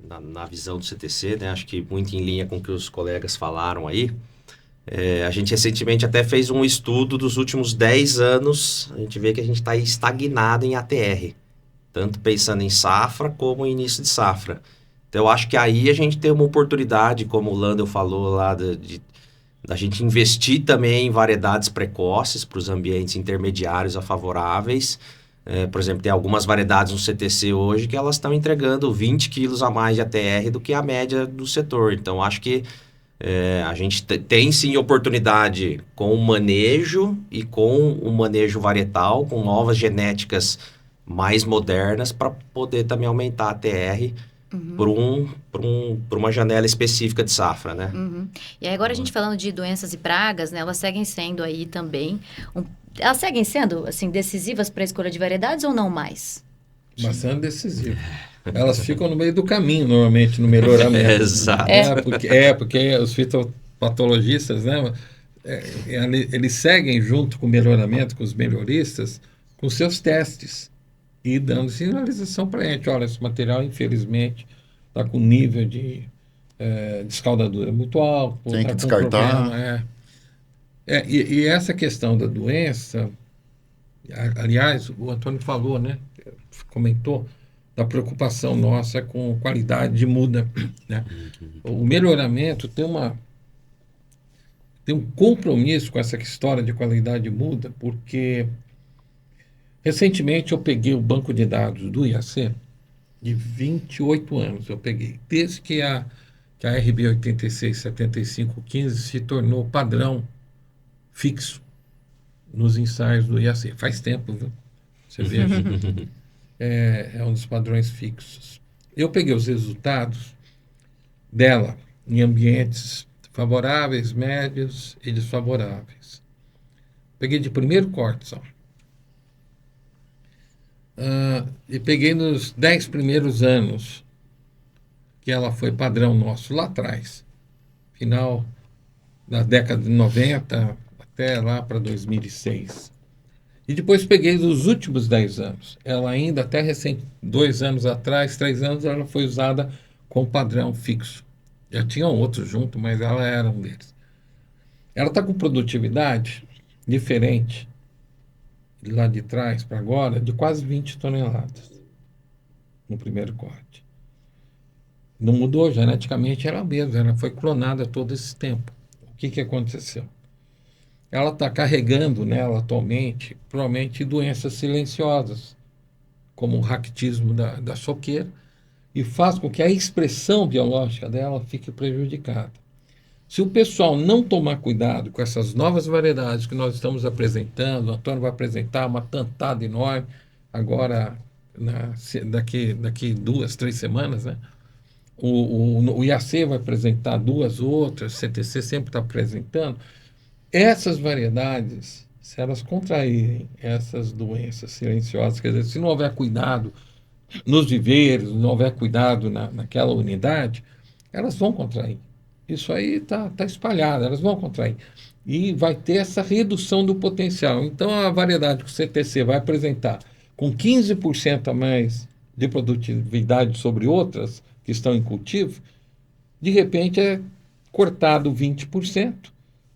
na visão do CTC, né, acho que muito em linha com o que os colegas falaram aí, a gente recentemente até fez um estudo dos últimos 10 anos, a gente vê que a gente está estagnado em ATR, tanto pensando em safra como em início de safra. Então eu acho que aí a gente tem uma oportunidade, como o Landel falou lá, da gente investir também em variedades precoces para os ambientes intermediários a favoráveis. Por exemplo, tem algumas variedades no CTC hoje que elas estão entregando 20 quilos a mais de ATR do que a média do setor. Então, acho que a gente tem sim oportunidade com o manejo e com o manejo varietal, com novas genéticas mais modernas para poder também aumentar a ATR por uma janela específica de safra, né? E aí agora a gente falando de doenças e pragas, né? Elas seguem sendo aí também... Elas seguem sendo, assim, decisivas para a escolha de variedades ou não mais? Bastante decisivo. Elas ficam no meio do caminho, normalmente, no melhoramento. Exato. Porque os fitopatologistas, né, eles seguem junto com o melhoramento, com os melhoristas, com seus testes e dando sinalização para a gente. Olha, esse material, infelizmente, está com nível de escaldadura muito alto. Tem que descartar. E essa questão da doença, aliás, o Antônio falou, né, comentou, da preocupação nossa com qualidade de muda, né? O melhoramento tem um compromisso com essa história de qualidade de muda, porque recentemente eu peguei o banco de dados do IAC de 28 anos, eu peguei, desde que a RB 867515 se tornou padrão fixo nos ensaios do IAC. Faz tempo, viu? Você veja. É um dos padrões fixos. Eu peguei os resultados dela em ambientes favoráveis, médios e desfavoráveis. Peguei de primeiro corte só. E peguei nos 10 primeiros anos que ela foi padrão nosso, lá atrás. Final da década de 90 até lá para 2006. E depois peguei dos últimos 10 anos. Ela ainda, até recente, 2 anos atrás, 3 anos, ela foi usada com padrão fixo. Já tinham outros junto, mas ela era um deles. Ela está com produtividade diferente, de lá de trás para agora, de quase 20 toneladas no primeiro corte. Não mudou, geneticamente era a mesma, ela foi clonada todo esse tempo. O que aconteceu? Ela está carregando nela atualmente, provavelmente, doenças silenciosas, como o raquitismo da soqueira, e faz com que a expressão biológica dela fique prejudicada. Se o pessoal não tomar cuidado com essas novas variedades que nós estamos apresentando, o Antônio vai apresentar uma tantada enorme, agora, daqui 2, 3 semanas, né? O IAC vai apresentar 2 outras, o CTC sempre está apresentando. Essas variedades, se elas contraírem essas doenças silenciosas, quer dizer, se não houver cuidado nos viveiros, não houver cuidado naquela unidade, elas vão contrair. Isso aí está espalhado, elas vão contrair. e vai ter essa redução do potencial. Então, a variedade que o CTC vai apresentar com 15% a mais de produtividade sobre outras que estão em cultivo, de repente é cortado 20%,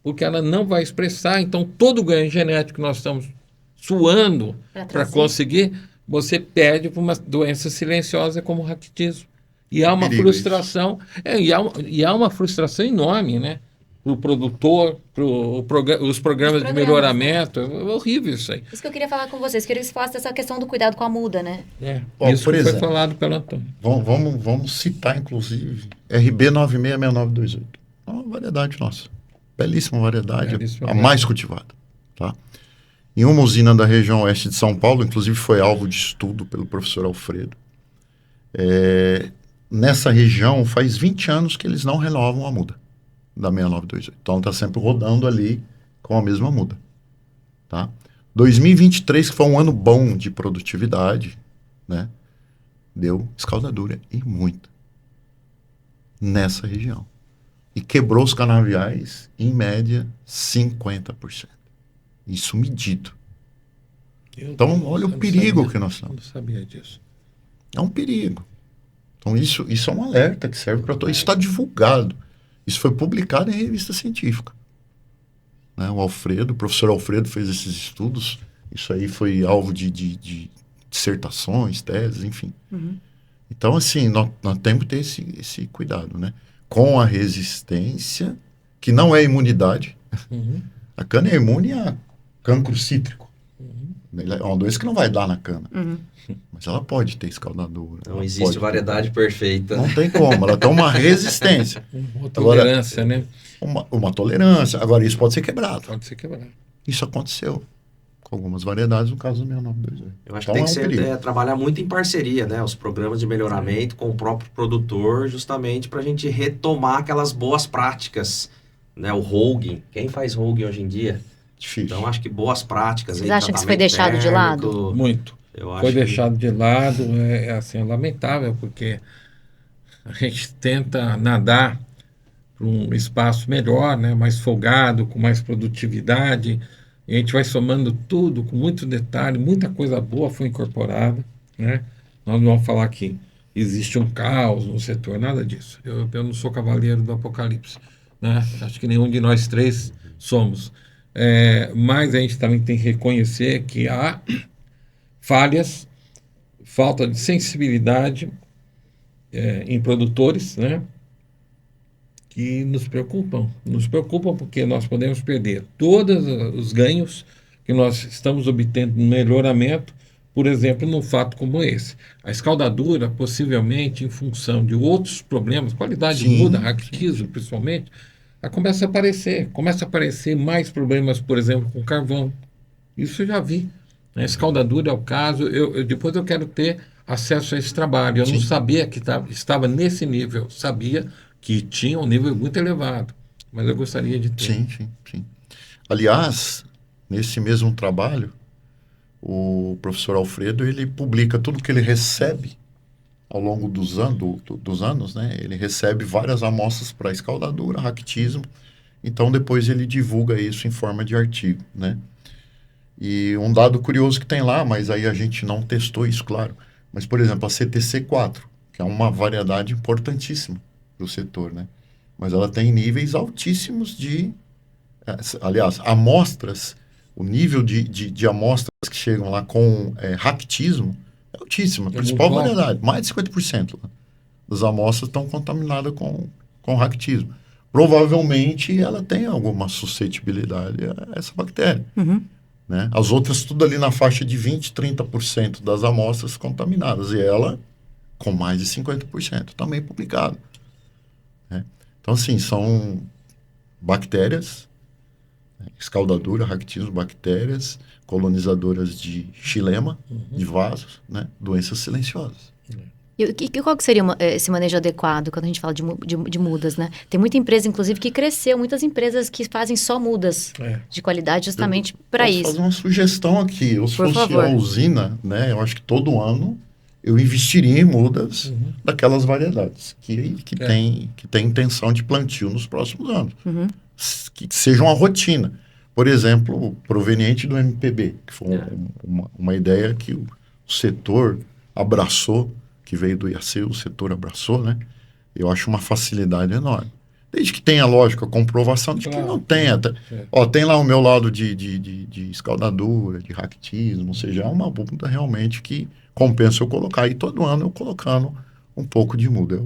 porque ela não vai expressar. Então, todo o ganho genético que nós estamos suando para conseguir, você perde para uma doença silenciosa como o raquitismo. E há uma frustração, e há uma frustração enorme, né? Para o produtor, os programas de melhoramento. É horrível isso aí. Isso que eu queria falar com vocês. Queria que você falasse dessa questão do cuidado com a muda, né? Isso por exemplo, foi falado pelo Antônio. Vamos citar, inclusive, RB 966928. É uma variedade nossa. Belíssima variedade, a mais cultivada. Tá? Em uma usina da região oeste de São Paulo, inclusive foi alvo de estudo pelo professor Alfredo. Nessa região, faz 20 anos que eles não renovam a muda da 6928. Então, está sempre rodando ali com a mesma muda. Tá? 2023, que foi um ano bom de produtividade, né? Deu escaldadura, e muita, nessa região. E quebrou os canaviais, em média, 50%. Isso medido. Então, olha o perigo que nós estamos. Eu não sabia disso. É um perigo. Então, isso é um alerta que serve para todo. Isso está divulgado. Isso foi publicado em revista científica. Né? O professor Alfredo fez esses estudos. Isso aí foi alvo de dissertações, teses, enfim. Uhum. Então, assim, nós temos que ter esse cuidado, né? Com a resistência, que não é imunidade. Uhum. A cana é imune a cancro cítrico. Uhum. É uma doença que não vai dar na cana. Uhum. Mas ela pode ter escaldadura. Não existe variedade perfeita. Não tem como. Ela tem uma resistência. Uma tolerância, né? Uma tolerância. Agora, isso pode ser quebrado. Pode ser quebrado. Isso aconteceu com algumas variedades, no caso do 6928. Eu acho que tem que ser, trabalhar muito em parceria, né? Os programas de melhoramento com o próprio produtor, justamente para a gente retomar aquelas boas práticas. Né? O holding. Quem faz holding hoje em dia? Difícil. Então, acho que boas práticas. Vocês acham que isso foi deixado de lado? Muito. Foi deixado de lado, é lamentável, porque a gente tenta nadar para um espaço melhor, né, mais folgado, com mais produtividade, e a gente vai somando tudo com muito detalhe, muita coisa boa foi incorporada, né? Nós não vamos falar que existe um caos no setor, nada disso. Eu não sou cavaleiro do apocalipse, né? Acho que nenhum de nós três somos. Mas a gente também tem que reconhecer que há falhas, falta de sensibilidade em produtores, né, que nos preocupam. Nos preocupam porque nós podemos perder todos os ganhos que nós estamos obtendo no melhoramento, por exemplo, num fato como esse. A escaldadura, possivelmente, em função de outros problemas, qualidade de muda, raquitismo, principalmente, começa a aparecer mais problemas, por exemplo, com carvão. Isso eu já vi. A escaldadura é o caso. Depois eu quero ter acesso a esse trabalho. Eu não sabia que estava nesse nível. Sabia que tinha um nível muito elevado, mas eu gostaria de ter. Sim. Aliás, nesse mesmo trabalho, o professor Alfredo, ele publica tudo que ele recebe ao longo dos anos, né? Ele recebe várias amostras para escaldadura, raquitismo. Então, depois ele divulga isso em forma de artigo, né? E um dado curioso que tem lá, mas aí a gente não testou isso, claro. Mas, por exemplo, a CTC4, que é uma variedade importantíssima para o setor, né? Mas ela tem níveis altíssimos aliás, amostras, o nível de amostras que chegam lá com raquitismo é altíssimo. A principal variedade, mais de 50% das amostras estão contaminadas com raquitismo. Provavelmente ela tem alguma suscetibilidade a essa bactéria. Uhum. Né? As outras tudo ali na faixa de 20%, 30% das amostras contaminadas. E ela com mais de 50%, também publicado. Né? Então, assim, são bactérias, escaldadura, raquitismo, bactérias, colonizadoras de xilema, de vasos, né? Doenças silenciosas. E qual que seria esse manejo adequado quando a gente fala de mudas, né? Tem muita empresa, inclusive, que cresceu, muitas empresas que fazem só mudas de qualidade justamente para isso. Vou fazer uma sugestão aqui. Se fosse a usina, né? Eu acho que todo ano eu investiria em mudas daquelas variedades que tem intenção de plantio nos próximos anos. que seja uma rotina. Por exemplo, proveniente do MPB, que foi uma ideia que o setor abraçou, que veio do IAC, o setor abraçou, né? Eu acho uma facilidade enorme. Desde que tenha, lógico, a comprovação de que não tenha. Tem lá o meu lado de escaldadura, de ractismo, ou seja, é uma muda realmente que compensa eu colocar. E todo ano eu colocando um pouco de muda.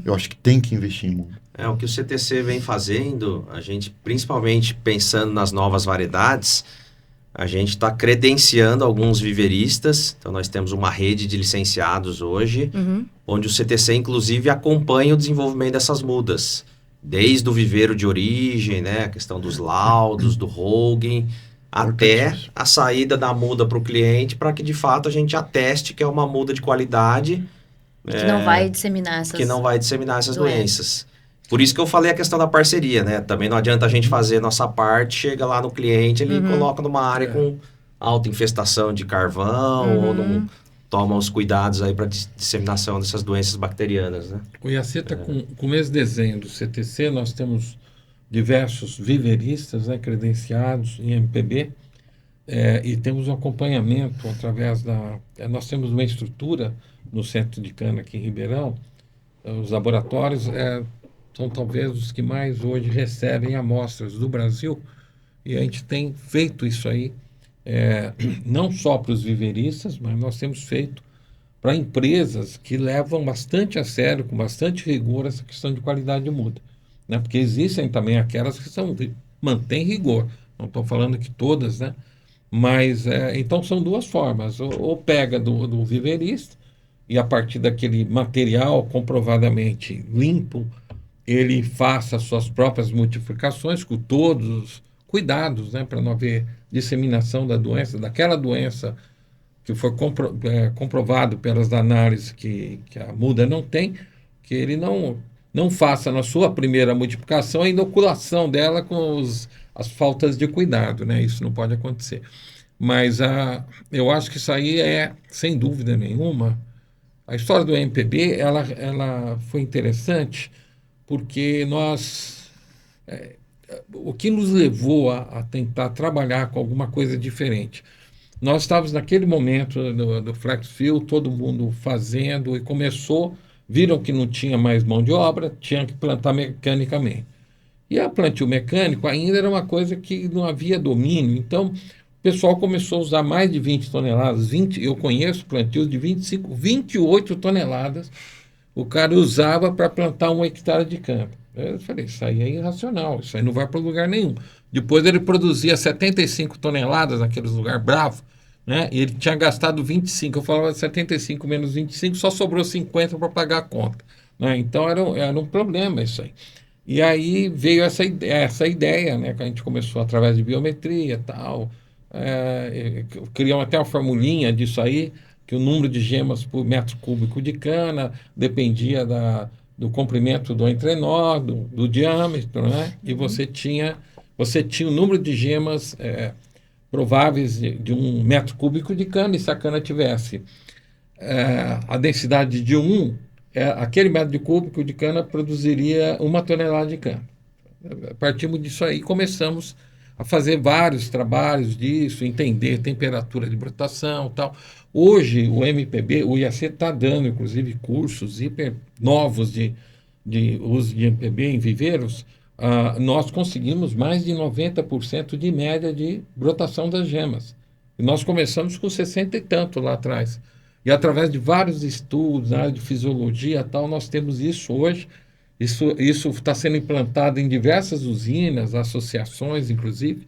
Eu acho que tem que investir em muda. O que o CTC vem fazendo, a gente, principalmente pensando nas novas variedades, a gente está credenciando alguns viveristas. Então, nós temos uma rede de licenciados hoje, onde o CTC, inclusive, acompanha o desenvolvimento dessas mudas. Desde o viveiro de origem, né, a questão dos laudos, do Hogan, até a saída da muda para o cliente, para que, de fato, a gente ateste que é uma muda de qualidade. Que não vai disseminar essas doenças. Por isso que eu falei a questão da parceria, né? Também não adianta a gente fazer a nossa parte, chega lá no cliente, ele coloca numa área com alta infestação de carvão, ou não toma os cuidados aí para disseminação dessas doenças bacterianas, né? O IAC está com o mesmo desenho do CTC, nós temos diversos viveristas, né, credenciados em MPB, e temos um acompanhamento através nós temos uma estrutura no centro de cana aqui em Ribeirão. Os laboratórios são talvez os que mais hoje recebem amostras do Brasil, e a gente tem feito isso aí, não só para os viveristas, mas nós temos feito para empresas que levam bastante a sério, com bastante rigor, essa questão de qualidade de muda, né? Porque existem também aquelas que mantêm rigor, não estou falando que todas, né? Mas, então são duas formas, ou pega do viverista, e a partir daquele material comprovadamente limpo, ele faça as suas próprias multiplicações com todos os cuidados, né, para não haver disseminação da doença, daquela doença que foi comprovado pelas análises que a muda não tem, que ele não faça na sua primeira multiplicação a inoculação dela com as faltas de cuidado, né? Isso não pode acontecer. Mas eu acho que isso aí sem dúvida nenhuma, a história do MPB, ela foi interessante porque o que nos levou a tentar trabalhar com alguma coisa diferente. Nós estávamos naquele momento do flex fill, todo mundo fazendo, e viram que não tinha mais mão de obra, tinha que plantar mecanicamente. E a plantio mecânico ainda era uma coisa que não havia domínio, então o pessoal começou a usar mais de 20 toneladas, eu conheço plantios de 25, 28 toneladas, o cara usava para plantar 1 hectare de campo. Eu falei, isso aí é irracional, isso aí não vai para lugar nenhum. Depois ele produzia 75 toneladas naqueles lugares bravos, né? E ele tinha gastado 25, eu falava 75 menos 25, só sobrou 50 para pagar a conta, né? Então era um problema isso aí. E aí veio essa ideia, né, que a gente começou através de biometria e tal, criamos até uma formulinha disso aí, que o número de gemas por metro cúbico de cana dependia do comprimento do entrenó, do diâmetro, né? E você tinha o número de gemas prováveis de 1 metro cúbico de cana, e se a cana tivesse a densidade de 1, aquele metro de cúbico de cana produziria 1 tonelada de cana. Partimos disso aí e começamos a fazer vários trabalhos disso, entender temperatura de brotação e tal. Hoje, o MPB, o IAC está dando, inclusive, cursos hiper novos de uso de MPB em viveiros. Nós conseguimos mais de 90% de média de brotação das gemas. E nós começamos com 60 e tanto lá atrás. E através de vários estudos na área de fisiologia e tal, nós temos isso hoje. Isso está sendo implantado em diversas usinas, associações, inclusive,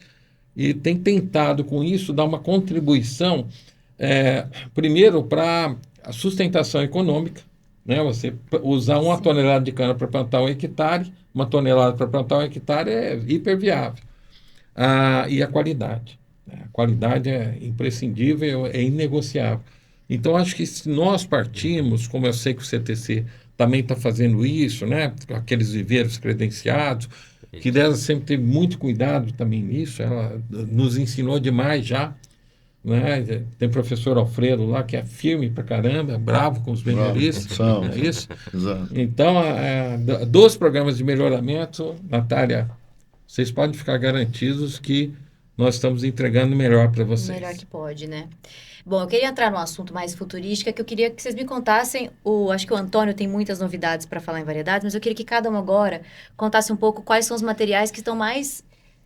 e tem tentado, com isso, dar uma contribuição, primeiro, para a sustentação econômica, né? Você usar 1 tonelada de cana para plantar 1 hectare, 1 tonelada para plantar 1 hectare é hiperviável. E a qualidade. Né? A qualidade é imprescindível, é inegociável. Então, acho que se nós partimos, como eu sei que o CTC também está fazendo isso, né? Aqueles viveiros credenciados, que dela sempre teve muito cuidado também nisso, ela nos ensinou demais já, né? Tem o professor Alfredo lá, que é firme pra caramba, bravo com os viveristas, é isso? Exato. Então, 2 programas de melhoramento, Natália vocês podem ficar garantidos que nós estamos entregando o melhor para vocês. Melhor que pode, né? Bom, eu queria entrar num assunto mais futurístico, que eu queria que vocês me contassem, acho que o Antônio tem muitas novidades para falar em variedades, mas eu queria que cada um agora contasse um pouco quais são os materiais que estão mais,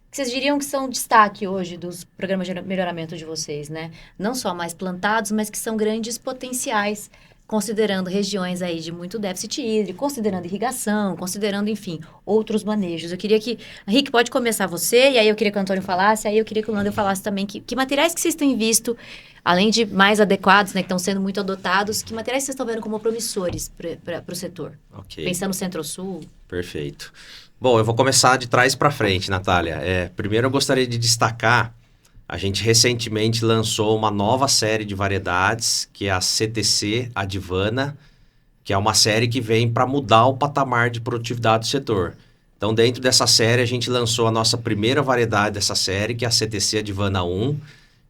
que vocês diriam que são destaque hoje dos programas de melhoramento de vocês, né? Não só mais plantados, mas que são grandes potenciais, considerando regiões aí de muito déficit hídrico, considerando irrigação, considerando, enfim, outros manejos. Eu queria que... Rick, pode começar você, e aí eu queria que o Antônio falasse, aí eu queria que o Lando falasse também que materiais que vocês têm visto, além de mais adequados, né, que estão sendo muito adotados, que materiais vocês estão vendo como promissores para o setor? Ok. Pensando no Centro-Sul. Perfeito. Bom, eu vou começar de trás para frente, Natália. Primeiro eu gostaria de destacar, a gente recentemente lançou uma nova série de variedades, que é a CTC Advana, que é uma série que vem para mudar o patamar de produtividade do setor. Então, dentro dessa série, a gente lançou a nossa primeira variedade dessa série, que é a CTC Advana 1,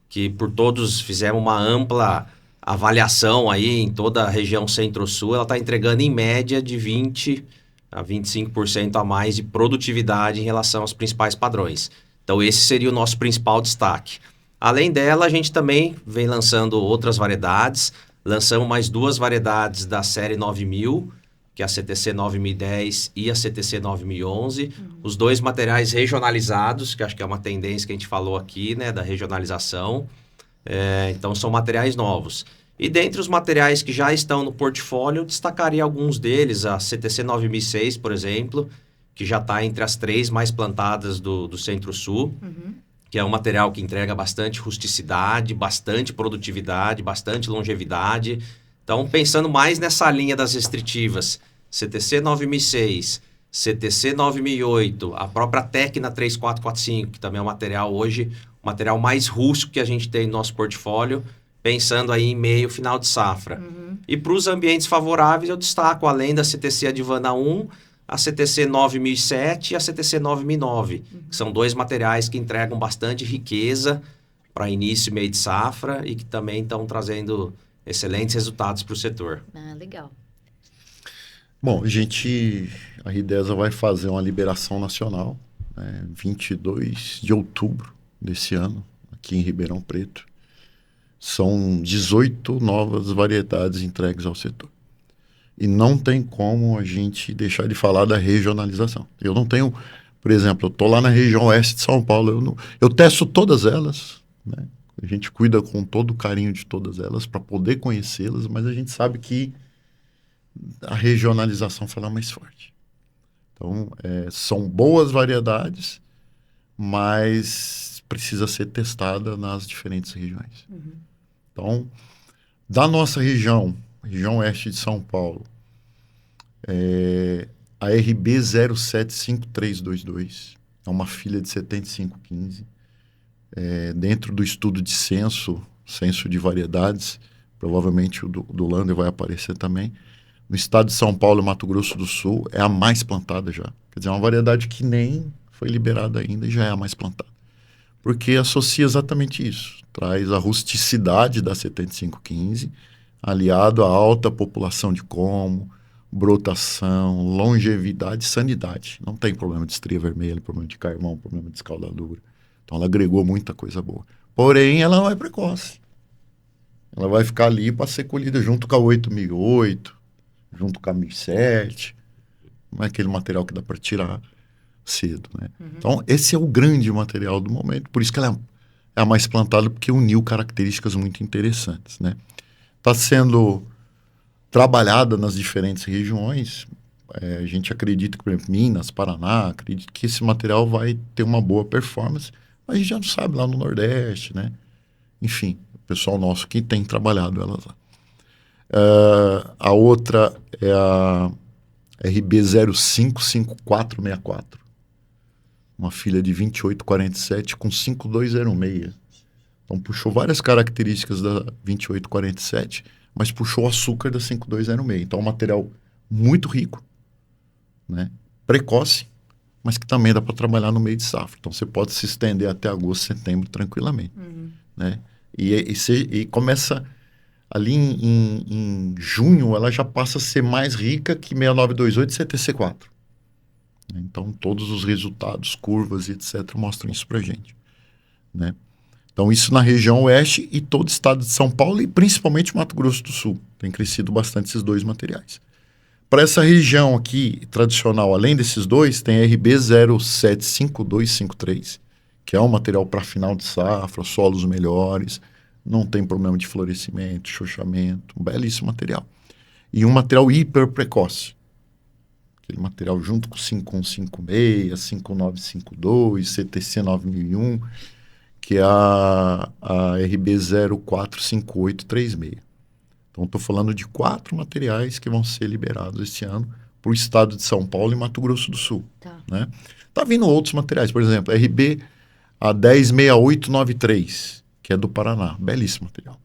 que por todos fizemos uma ampla avaliação aí em toda a região Centro-Sul. Ela está entregando em média de 20% a 25% a mais de produtividade em relação aos principais padrões. Então, esse seria o nosso principal destaque. Além dela, a gente também vem lançando outras variedades. Lançamos mais 2 variedades da série 9000, que é a CTC 9010 e a CTC 9011. Os 2 materiais regionalizados, que acho que é uma tendência que a gente falou aqui, né, da regionalização. Então, são materiais novos. E dentre os materiais que já estão no portfólio, eu destacaria alguns deles. A CTC 9006, por exemplo, que já está entre as 3 mais plantadas do Centro-Sul, que é um material que entrega bastante rusticidade, bastante produtividade, bastante longevidade. Então, pensando mais nessa linha das restritivas, CTC 9006, CTC 9008, a própria Tecna 3445, que também é um material hoje, o material mais rústico que a gente tem no nosso portfólio, pensando aí em meio, final de safra. E para os ambientes favoráveis, eu destaco, além da CTC Advana 1, a CTC 9007 e a CTC 9009, que são 2 materiais que entregam bastante riqueza para início e meio de safra e que também estão trazendo excelentes resultados para o setor. Ah, legal. Bom, a Ridesa vai fazer uma liberação nacional, 22 de outubro desse ano, aqui em Ribeirão Preto. São 18 novas variedades entregues ao setor. E não tem como a gente deixar de falar da regionalização. Eu não tenho, por exemplo, eu estou lá na região oeste de São Paulo, eu testo todas elas, né? A gente cuida com todo o carinho de todas elas para poder conhecê-las, mas a gente sabe que a regionalização fala mais forte. Então, são boas variedades, mas precisa ser testada nas diferentes regiões. Então, da nossa região oeste de São Paulo, a RB 075322, é uma filha de 7515, dentro do estudo de censo de variedades, provavelmente o do Lander vai aparecer também. No estado de São Paulo e Mato Grosso do Sul, é a mais plantada já. Quer dizer, é uma variedade que nem foi liberada ainda e já é a mais plantada. Porque associa exatamente isso. Traz a rusticidade da 7515, aliado à alta população de como, brotação, longevidade e sanidade. Não tem problema de estria vermelha, problema de carvão, problema de escaldadura. Então ela agregou muita coisa boa. Porém, ela não é precoce. Ela vai ficar ali para ser colhida junto com a 8008, junto com a 1007. Não é aquele material que dá para tirar cedo, né? Então, esse é o grande material do momento. Por isso que ela é a mais plantada, porque uniu características muito interessantes, né? Está sendo trabalhada nas diferentes regiões. A gente acredita que, por exemplo, Minas, Paraná, acredita que esse material vai ter uma boa performance. Mas a gente já não sabe lá no Nordeste, né? Enfim, o pessoal nosso que tem trabalhado elas lá. A outra é a RB 055464. Uma filha de 2847 com 5206. Então puxou várias características da 2847, mas puxou o açúcar da 5206. Então é um material muito rico, né? Precoce, mas que também dá para trabalhar no meio de safra. Então você pode se estender até agosto, setembro tranquilamente, né? E começa ali em junho, ela já passa a ser mais rica que 6928 e CTC4. Então, todos os resultados, curvas e etc., mostram isso para a gente, né? Então, isso na região oeste e todo o estado de São Paulo e principalmente Mato Grosso do Sul. Tem crescido bastante esses dois materiais. Para essa região aqui, tradicional, além desses dois, tem RB 075253, que é um material para final de safra, solos melhores, não tem problema de florescimento, chochamento, um belíssimo material. E um material hiper precoce. Aquele material junto com 5156, 5952, CTC 9001, que é a RB 045836. Então, estou falando de 4 materiais que vão ser liberados este ano para o estado de São Paulo e Mato Grosso do Sul. Tá. Né? Tá vindo outros materiais, por exemplo, RB a 106893, que é do Paraná, belíssimo material.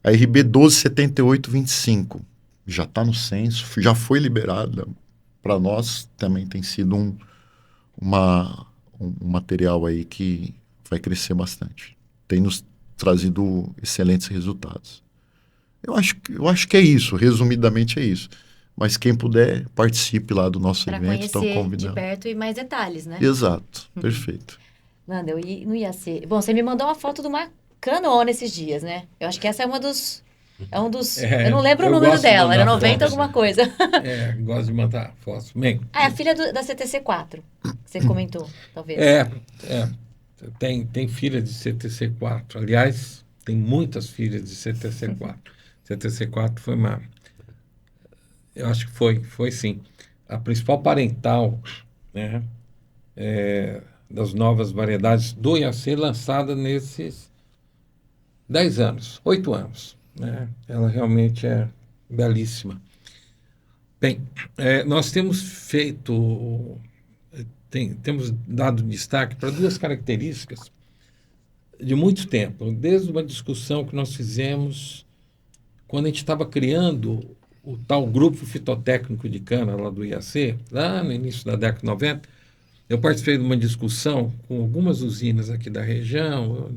A RB 127825, já está no censo, já foi liberada. Para nós também tem sido um material aí que vai crescer bastante. Tem nos trazido excelentes resultados. Eu acho que é isso, resumidamente é isso. Mas quem puder, participe lá do nosso evento. Estão Conhecer convidando. de perto e mais detalhes, né? Exato, perfeito. Nanda, não ia ser... Bom, você me mandou uma foto de uma canona esses dias, né? Eu acho que essa é um dos... eu não lembro o número dela, era 90 alguma coisa. Gosto de mandar fotos. Bem, É a filha da CTC4, que você comentou, talvez. Tem filha de CTC4. Aliás, tem muitas filhas de CTC4. CTC4 foi uma... Eu acho que foi sim. A principal parental, né, das novas variedades do IAC lançada nesses 10 anos, 8 anos. Né? Ela realmente é belíssima. Bem, nós temos feito... temos dado destaque para 2 características de muito tempo, desde uma discussão que nós fizemos quando a gente estava criando o tal grupo fitotécnico de cana lá do IAC, lá no início da década de 90, eu participei de uma discussão com algumas usinas aqui da região,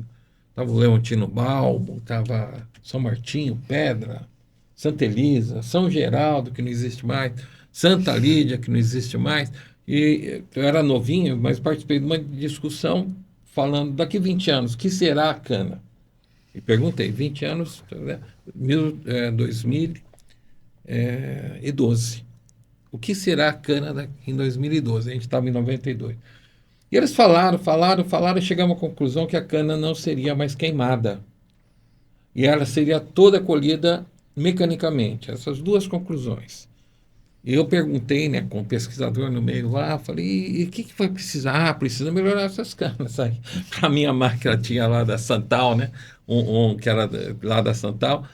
estava o Leontino Balbo, estava São Martinho, Pedra, Santa Elisa, São Geraldo, que não existe mais, Santa Lídia, que não existe mais, e eu era novinho, mas participei de uma discussão falando daqui 20 anos, o que será a cana? E perguntei, 20 anos, 2012. O que será a cana em 2012? A gente estava em 92. E eles falaram, e chegamos à conclusão que a cana não seria mais queimada. E ela seria toda colhida mecanicamente. Essas 2 conclusões. E eu perguntei, né, com o pesquisador no meio lá, falei, e o que vai precisar? Precisa melhorar essas canas aí. Para a minha máquina tinha lá da Santal, né, que era lá da Santal,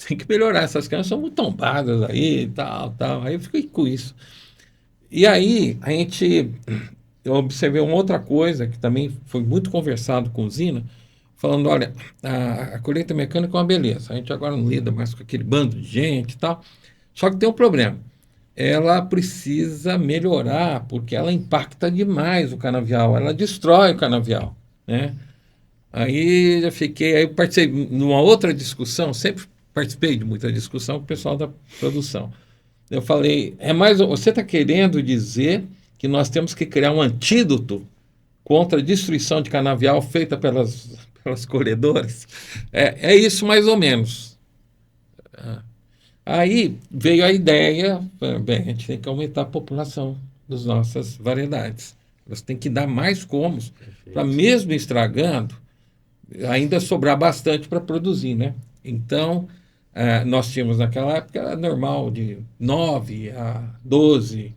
tem que melhorar, essas canas são muito tombadas aí, tal. Aí eu fiquei com isso. E aí eu observei uma outra coisa, que também foi muito conversado com a usina, falando, olha, a colheita mecânica é uma beleza, a gente agora não lida mais com aquele bando de gente e tal, só que tem um problema. Ela precisa melhorar, porque ela impacta demais o canavial, ela destrói o canavial, né? Aí eu participei numa outra discussão, sempre participei de muita discussão com o pessoal da produção. Eu falei, você está querendo dizer que nós temos que criar um antídoto contra a destruição de canavial feita pelas colhedoras? É isso mais ou menos. Aí veio a ideia, bem, a gente tem que aumentar a população das nossas variedades. Elas têm que dar mais comos, para mesmo estragando, ainda sobrar bastante para produzir, né? Então, nós tínhamos naquela época, era normal de 9 a 12,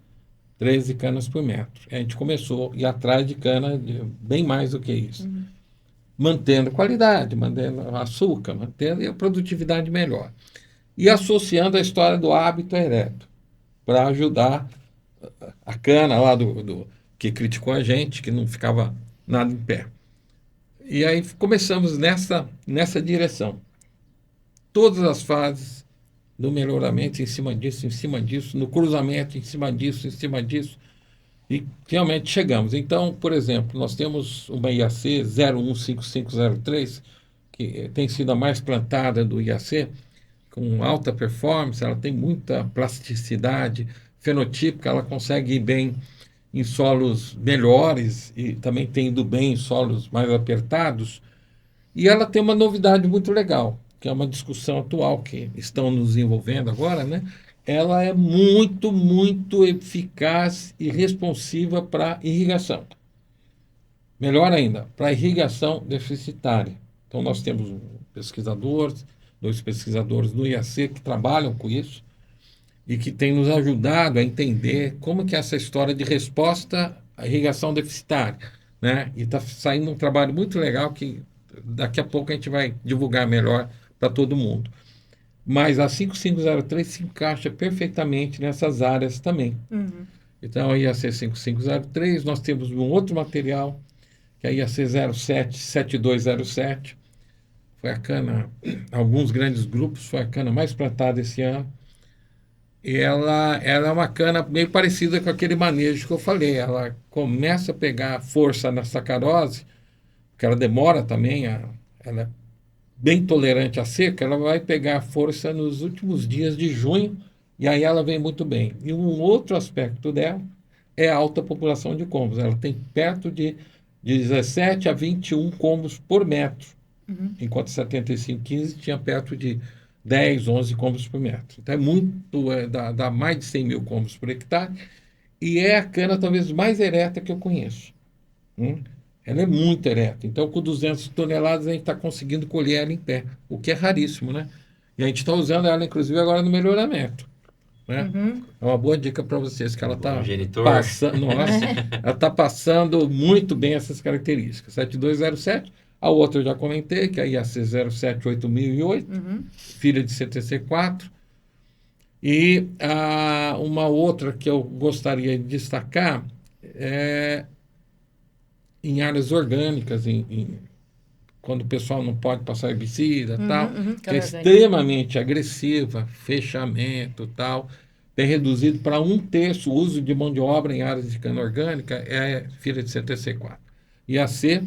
13 canas por metro. A gente começou a ir atrás de cana bem mais do que isso. Mantendo qualidade, mantendo açúcar, mantendo e a produtividade melhor. E associando a história do hábito ereto, para ajudar a cana lá que criticou a gente, que não ficava nada em pé. E aí começamos nessa direção. Todas as fases do melhoramento em cima disso, no cruzamento em cima disso, e realmente chegamos. Então, por exemplo, nós temos uma IAC 015503, que tem sido a mais plantada do IAC, com alta performance, ela tem muita plasticidade fenotípica, ela consegue ir bem em solos melhores e também tem ido bem em solos mais apertados. E ela tem uma novidade muito legal, que é uma discussão atual que estão nos envolvendo agora, né? Ela é muito, muito eficaz e responsiva para irrigação. Melhor ainda, para irrigação deficitária. Então, nós temos dois pesquisadores do IAC que trabalham com isso e que têm nos ajudado a entender como que é essa história de resposta à irrigação deficitária, né? E está saindo um trabalho muito legal que daqui a pouco a gente vai divulgar melhor para todo mundo. Mas a 5503 se encaixa perfeitamente nessas áreas também. Então, a IAC 5503, nós temos um outro material, que é a IAC 077207. Foi a cana, alguns grandes grupos, foi a cana mais plantada esse ano. E ela é uma cana meio parecida com aquele manejo que eu falei. Ela começa a pegar força na sacarose, porque ela demora também, ela é bem tolerante à seca, ela vai pegar força nos últimos dias de junho, e aí ela vem muito bem. E um outro aspecto dela é a alta população de combos. Ela tem perto de 17 a 21 combos por metro, enquanto 7515 tinha perto de 10, 11 combos por metro. Então dá mais de 100 mil combos por hectare, e é a cana talvez mais ereta que eu conheço. Ela é muito ereta. Então, com 200 toneladas, a gente está conseguindo colher ela em pé, o que é raríssimo, né? E a gente está usando ela, inclusive, agora no melhoramento. Né? É uma boa dica para vocês, que ela está passando. Nossa, ela está passando muito bem essas características. 7207, a outra eu já comentei, que é a IAC 078008, filha de CTC4. E uma outra que eu gostaria de destacar é em áreas orgânicas, quando o pessoal não pode passar herbicida tal, que é extremamente agressiva, fechamento tal, tem reduzido para 1/3 o uso de mão de obra em áreas de cana orgânica, é filha de CTC4. IAC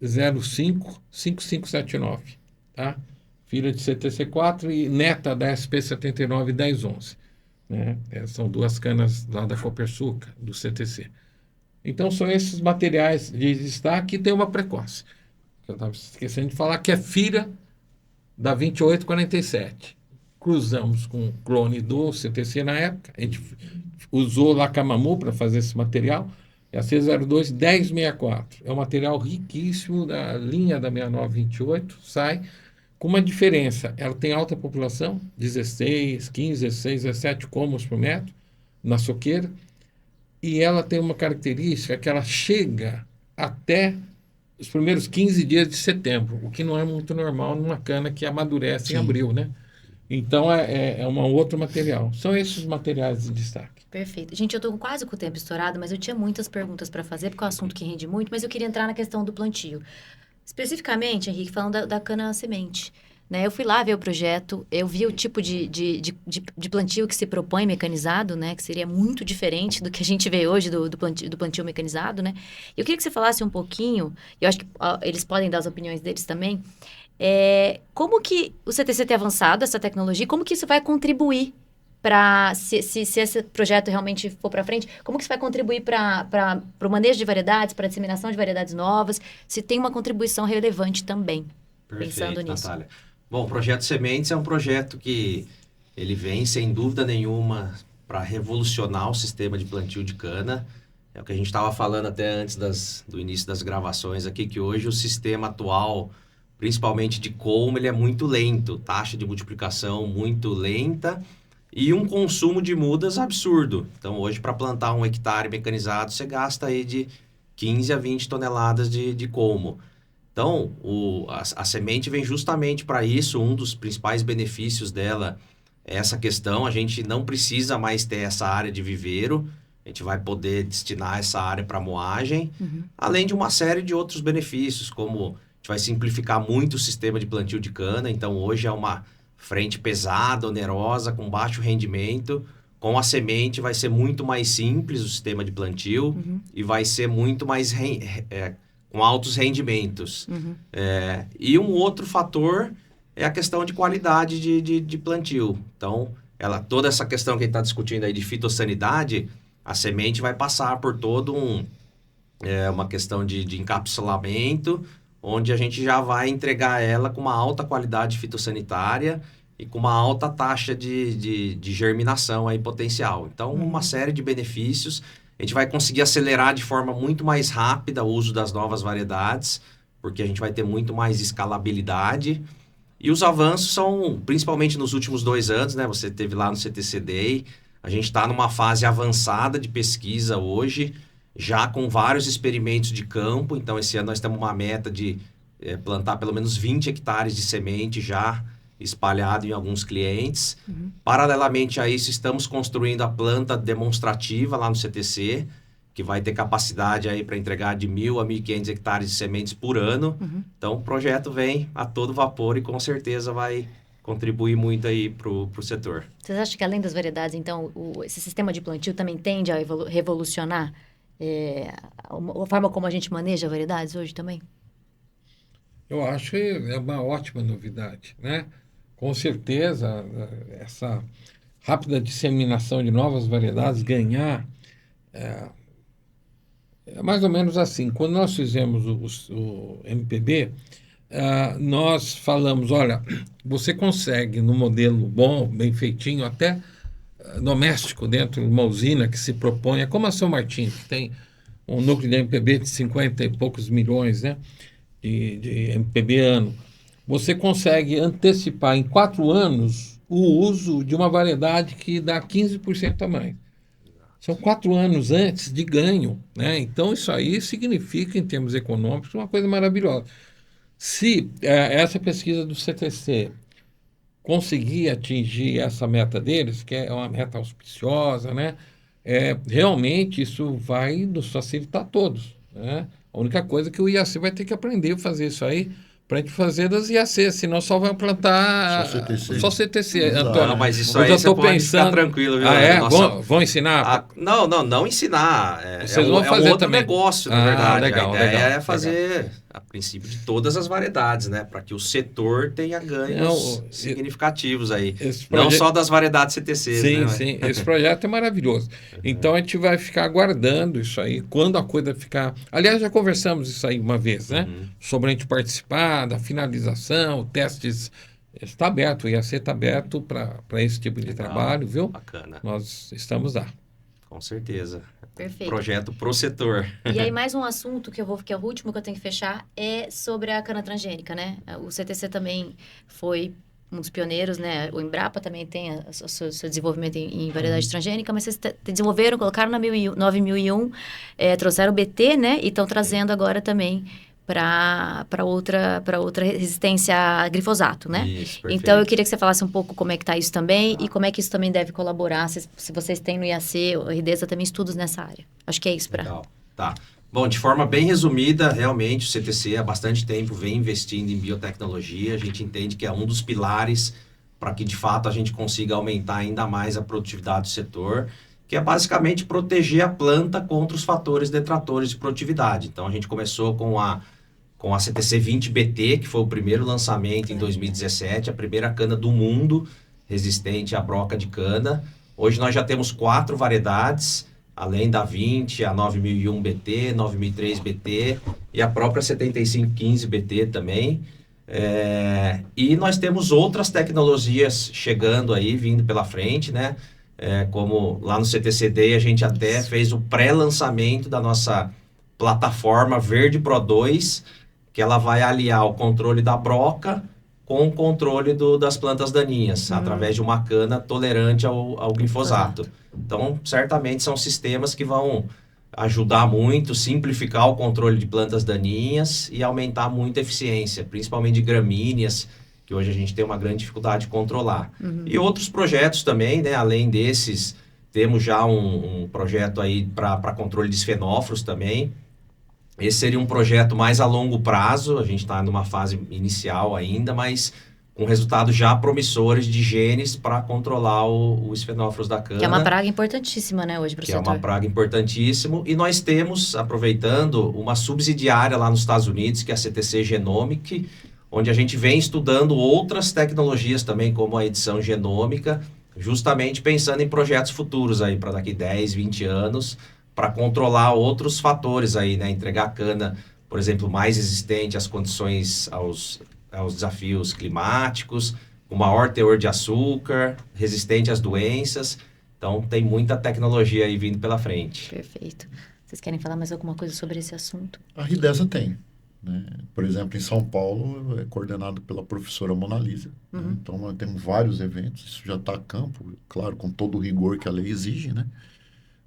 055579, tá? Filha de CTC4 e neta da SP 791011. Né? São duas canas lá da Copersucar, do CTC. Então, são esses materiais de destaque, e tem uma precoce. Eu estava esquecendo de falar, que é filha da 2847. Cruzamos com o clone do CTC na época, a gente usou Lacamamu para fazer esse material, é a C02 1064. É um material riquíssimo da linha da 6928, sai com uma diferença. Ela tem alta população, 16, 15, 16, 17 combos por metro na soqueira, e ela tem uma característica que ela chega até os primeiros 15 dias de setembro, o que não é muito normal numa cana que amadurece em abril, né? Então, é um outro material. São esses materiais de destaque. Perfeito. Gente, eu estou quase com o tempo estourado, mas eu tinha muitas perguntas para fazer, porque é um assunto que rende muito, mas eu queria entrar na questão do plantio. Especificamente, Henrique, falando da cana-semente. Né? Eu fui lá ver o projeto, eu vi o tipo de plantio que se propõe mecanizado, né? Que seria muito diferente do que a gente vê hoje do plantio mecanizado, né? Eu queria que você falasse um pouquinho, eu acho que eles podem dar as opiniões deles também, como que o CTC tem avançado essa tecnologia, como que isso vai contribuir para, se esse projeto realmente for para frente, como que isso vai contribuir para o manejo de variedades, para a disseminação de variedades novas, se tem uma contribuição relevante também, pensando nisso. Natália. Bom, o Projeto Sementes é um projeto que ele vem, sem dúvida nenhuma, para revolucionar o sistema de plantio de cana. É o que a gente estava falando até antes do início das gravações aqui, que hoje o sistema atual, principalmente de colmo, ele é muito lento, taxa de multiplicação muito lenta e um consumo de mudas absurdo. Então, hoje, para plantar 1 hectare mecanizado, você gasta aí de 15 a 20 toneladas de colmo. Então, a semente vem justamente para isso. Um dos principais benefícios dela é essa questão. A gente não precisa mais ter essa área de viveiro. A gente vai poder destinar essa área para moagem, além de uma série de outros benefícios, como a gente vai simplificar muito o sistema de plantio de cana. Então, hoje é uma frente pesada, onerosa, com baixo rendimento. Com a semente vai ser muito mais simples o sistema de plantio e vai ser muito mais com altos rendimentos. E um outro fator é a questão de qualidade de plantio. Então, toda essa questão que a gente está discutindo aí de fitossanidade, a semente vai passar por todo uma questão de encapsulamento, onde a gente já vai entregar ela com uma alta qualidade fitossanitária e com uma alta taxa de germinação aí potencial. Então, uma série de benefícios. A gente vai conseguir acelerar de forma muito mais rápida o uso das novas variedades, porque a gente vai ter muito mais escalabilidade. E os avanços são, principalmente nos últimos 2 anos, né? Você teve lá no CTC Day, a gente está numa fase avançada de pesquisa hoje, já com vários experimentos de campo. Então, esse ano nós temos uma meta de plantar pelo menos 20 hectares de semente já espalhado em alguns clientes. Paralelamente a isso, estamos construindo a planta demonstrativa lá no CTC, que vai ter capacidade aí para entregar de 1.000 a 1.500 hectares de sementes por ano. Então, o projeto vem a todo vapor e com certeza vai contribuir muito aí para o setor. Vocês acham que além das variedades, então, esse sistema de plantio também tende a revolucionar a forma como a gente maneja variedades hoje também? Eu acho que é uma ótima novidade, né? Com certeza, essa rápida disseminação de novas variedades ganhar é mais ou menos assim. Quando nós fizemos o MPB, nós falamos, olha, você consegue no modelo bom, bem feitinho, até doméstico, dentro de uma usina que se propõe, é como a São Martinho, que tem um núcleo de MPB de 50 e poucos milhões, né, de MPB ano. Você consegue antecipar em 4 anos o uso de uma variedade que dá 15% a mais. São 4 anos antes de ganho, né? Então, isso aí significa, em termos econômicos, uma coisa maravilhosa. Se essa pesquisa do CTC conseguir atingir essa meta deles, que é uma meta auspiciosa, né? Realmente isso vai nos facilitar a todos, né? A única coisa é que o IAC vai ter que aprender a fazer isso aí para a gente fazer das IAC, senão só vai plantar só CTC. Antônio, não, mas isso aí você pode ficar tranquilo, viu? Vão ensinar? Não ensinar. Vocês vão fazer outro também. negócio, na verdade. Legal, a ideia é fazer, a princípio, de todas as variedades, né? Para que o setor tenha ganhos significativos aí. Não só das variedades CTC. Sim, né? sim. Esse projeto é maravilhoso. Então, a gente vai ficar aguardando isso aí. Quando a coisa ficar... Aliás, já conversamos isso aí uma vez, né? Sobre a gente participar da finalização, testes... Está aberto, o IAC está aberto para esse tipo de trabalho, viu? Bacana. Nós estamos lá. Com certeza. Perfeito. Projeto pro setor. E aí, mais um assunto que é o último que eu tenho que fechar, é sobre a cana transgênica, né? O CTC também foi um dos pioneiros, né? O Embrapa também tem o seu desenvolvimento em variedade transgênica, mas vocês desenvolveram, colocaram na 9001, trouxeram o BT, né? E estão trazendo agora também para outra resistência a glifosato, né? Isso, então, eu queria que você falasse um pouco como é que está isso também e como é que isso também deve colaborar, se vocês têm no IAC, a Ridesa também estudos nessa área. Acho que é isso para... Tá. Bom, de forma bem resumida, realmente o CTC há bastante tempo vem investindo em biotecnologia. A gente entende que é um dos pilares para que, de fato, a gente consiga aumentar ainda mais a produtividade do setor, que é basicamente proteger a planta contra os fatores detratores de produtividade. Então, a gente começou com a CTC 20BT, que foi o primeiro lançamento em 2017, a primeira cana do mundo resistente à broca de cana. Hoje nós já temos 4 variedades, além da 20, a 9001BT, 9003BT e a própria 7515BT também. E nós temos outras tecnologias chegando aí, vindo pela frente, né? Como lá no CTC Day a gente até fez o pré-lançamento da nossa plataforma Verde Pro 2, que ela vai aliar o controle da broca com o controle das plantas daninhas, através de uma cana tolerante ao glifosato. Então, certamente são sistemas que vão ajudar muito, simplificar o controle de plantas daninhas e aumentar muito a eficiência, principalmente de gramíneas, que hoje a gente tem uma grande dificuldade de controlar. E outros projetos também, né? Além desses, temos já um projeto aí para controle de esfenóforos também. Esse seria um projeto mais a longo prazo, a gente está numa fase inicial ainda, mas com resultados já promissores de genes para controlar o esfenóforos da cana. Que é uma praga importantíssima, né, hoje para o setor. Que é uma praga importantíssima. E nós temos, aproveitando, uma subsidiária lá nos Estados Unidos, que é a CTC Genomic, onde a gente vem estudando outras tecnologias também, como a edição genômica, justamente pensando em projetos futuros aí para daqui 10, 20 anos, para controlar outros fatores aí, né? Entregar cana, por exemplo, mais resistente às condições, aos desafios climáticos, com maior teor de açúcar, resistente às doenças. Então, tem muita tecnologia aí vindo pela frente. Perfeito. Vocês querem falar mais alguma coisa sobre esse assunto? A RIDESA tem, né? Por exemplo, em São Paulo, é coordenado pela professora Mona Lisa. Né? Então, nós temos vários eventos, isso já está a campo, claro, com todo o rigor que a lei exige, né?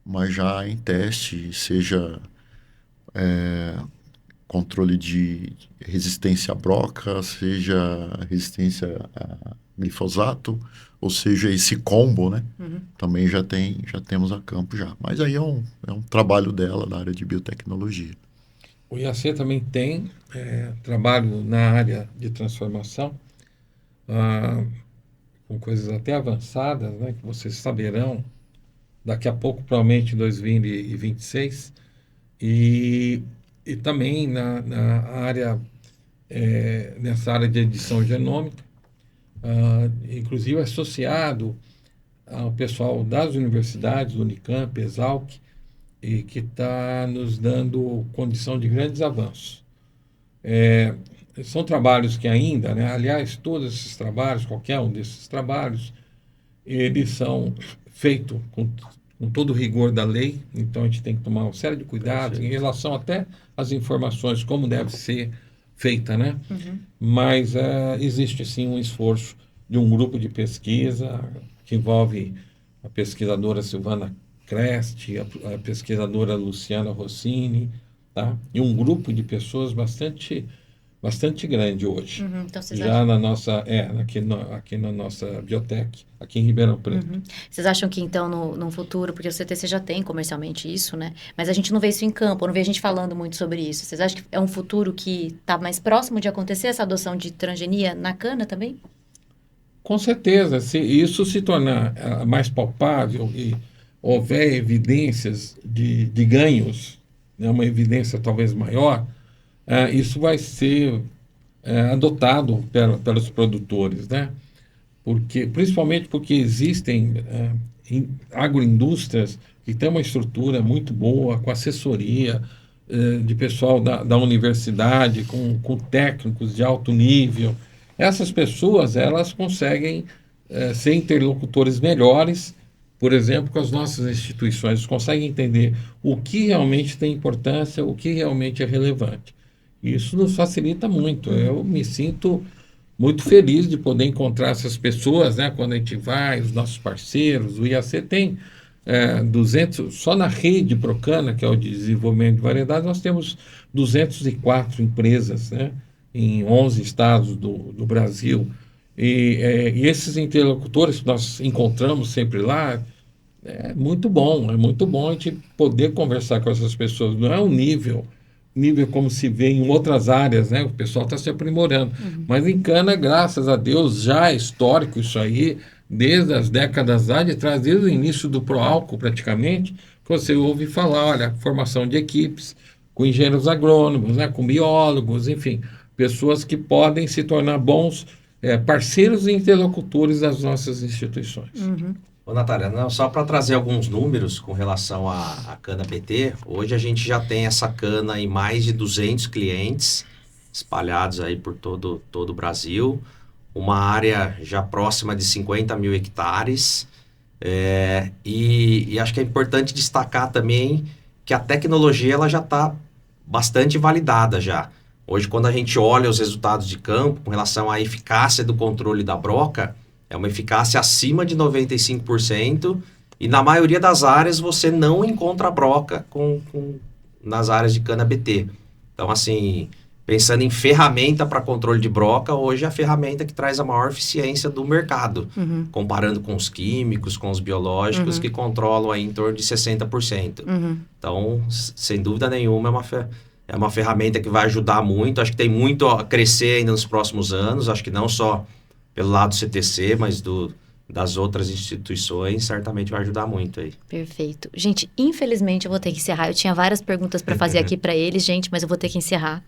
Mas já em teste, seja controle de resistência à broca, seja resistência a glifosato, ou seja, esse combo, né? Também já temos a campo já. Mas aí é um trabalho dela, da área de biotecnologia. O IAC também tem trabalho na área de transformação, com coisas até avançadas, né, que vocês saberão daqui a pouco, provavelmente em 2026, e também na área, nessa área de edição genômica, inclusive associado ao pessoal das universidades, Unicamp, Exalc, e que está nos dando condição de grandes avanços. São trabalhos que ainda, né, aliás, todos esses trabalhos, qualquer um desses trabalhos, eles são feitos com todo o rigor da lei, então a gente tem que tomar uma série de cuidados em relação até às informações, como deve ser feita, né? Mas existe, sim, um esforço de um grupo de pesquisa que envolve a pesquisadora Silvana Crest, a pesquisadora Luciana Rossini, tá? E um grupo de pessoas bastante grande hoje. Então, vocês já na nossa, aqui na nossa biotec, aqui em Ribeirão Preto. Vocês acham que, então, no futuro, porque o CTC já tem comercialmente isso, né? Mas a gente não vê isso em campo, não vê a gente falando muito sobre isso. Vocês acham que é um futuro que está mais próximo de acontecer, essa adoção de transgenia na cana também? Com certeza. Se isso se tornar mais palpável e houver evidências de ganhos, né, uma evidência talvez maior, isso vai ser adotado pelos produtores, né? Principalmente porque existem agroindústrias que têm uma estrutura muito boa, com assessoria de pessoal da universidade, com técnicos de alto nível. Essas pessoas, elas conseguem ser interlocutores melhores, por exemplo, com as nossas instituições, conseguem entender o que realmente tem importância, o que realmente é relevante. Isso nos facilita muito. Eu me sinto muito feliz de poder encontrar essas pessoas, né? Quando a gente vai, os nossos parceiros, o IAC tem 200, só na rede Procana, que é o de desenvolvimento de variedades, nós temos 204 empresas, né? Em 11 estados do Brasil. E esses interlocutores que nós encontramos sempre lá, é muito bom a gente poder conversar com essas pessoas. Não é um nível como se vê em outras áreas, né? O pessoal está se aprimorando. Mas em cana, graças a Deus, já é histórico isso aí, desde as décadas lá de trás, desde o início do Proálcool praticamente, que você ouve falar, olha, formação de equipes, com engenheiros agrônomos, né? Com biólogos, enfim, pessoas que podem se tornar bons parceiros e interlocutores das nossas instituições. Ô, Natália, não, só para trazer alguns números com relação à cana BT, hoje a gente já tem essa cana em mais de 200 clientes espalhados aí por todo o Brasil, uma área já próxima de 50 mil hectares, e acho que é importante destacar também que a tecnologia ela já está bastante validada já. Hoje, quando a gente olha os resultados de campo com relação à eficácia do controle da broca, é uma eficácia acima de 95%, e na maioria das áreas você não encontra broca nas áreas de cana BT. Então, assim, pensando em ferramenta para controle de broca, hoje é a ferramenta que traz a maior eficiência do mercado, comparando com os químicos, com os biológicos, que controlam aí em torno de 60%. Então, sem dúvida nenhuma, é uma ferramenta que vai ajudar muito. Acho que tem muito a crescer ainda nos próximos anos, acho que não só pelo lado do CTC, mas das outras instituições, certamente vai ajudar muito aí. Perfeito. Gente, infelizmente eu vou ter que encerrar. Eu tinha várias perguntas para fazer aqui para eles, gente, mas eu vou ter que encerrar.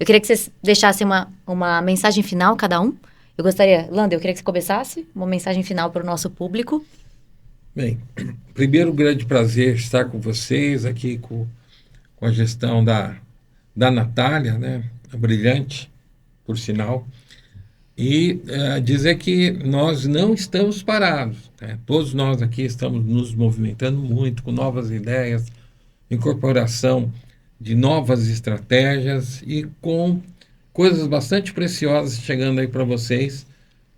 Eu queria que vocês deixassem uma mensagem final, cada um, Eu gostaria, Landa, eu queria que você começasse uma mensagem final para o nosso público. Bem, primeiro, grande prazer estar com vocês aqui com a gestão da Natália, né? Brilhante, por sinal. E dizer que nós não estamos parados, né? Todos nós aqui estamos nos movimentando muito com novas ideias, incorporação de novas estratégias e com coisas bastante preciosas chegando aí para vocês,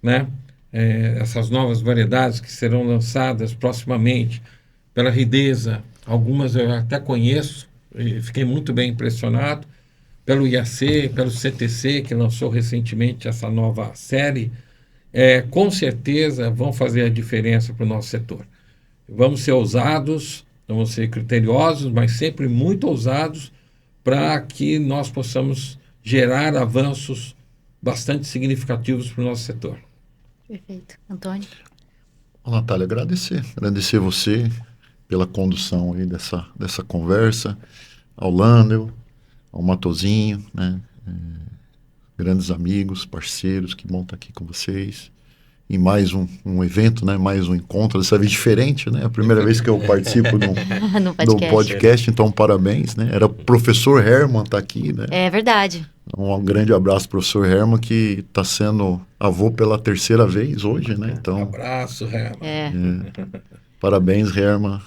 né? Essas novas variedades que serão lançadas proximamente pela Ridesa, algumas eu até conheço e fiquei muito bem impressionado, pelo IAC, pelo CTC, que lançou recentemente essa nova série, com certeza vão fazer a diferença para o nosso setor. Vamos ser ousados, vamos ser criteriosos, mas sempre muito ousados para que nós possamos gerar avanços bastante significativos para o nosso setor. Perfeito. Antônio? Natália, agradecer você pela condução aí dessa conversa, ao Landel, ao Matozinho, né? Grandes amigos, parceiros, que bom estar aqui com vocês. E mais um evento, né? Mais um encontro, dessa vez diferente, né? A primeira vez que eu participo do podcast, então parabéns, né? Era o professor Herman tá aqui, né? É verdade. Um grande abraço, professor Herman, que está sendo avô pela 3ª vez hoje, né? Então, abraço, Herman. Parabéns, Herman.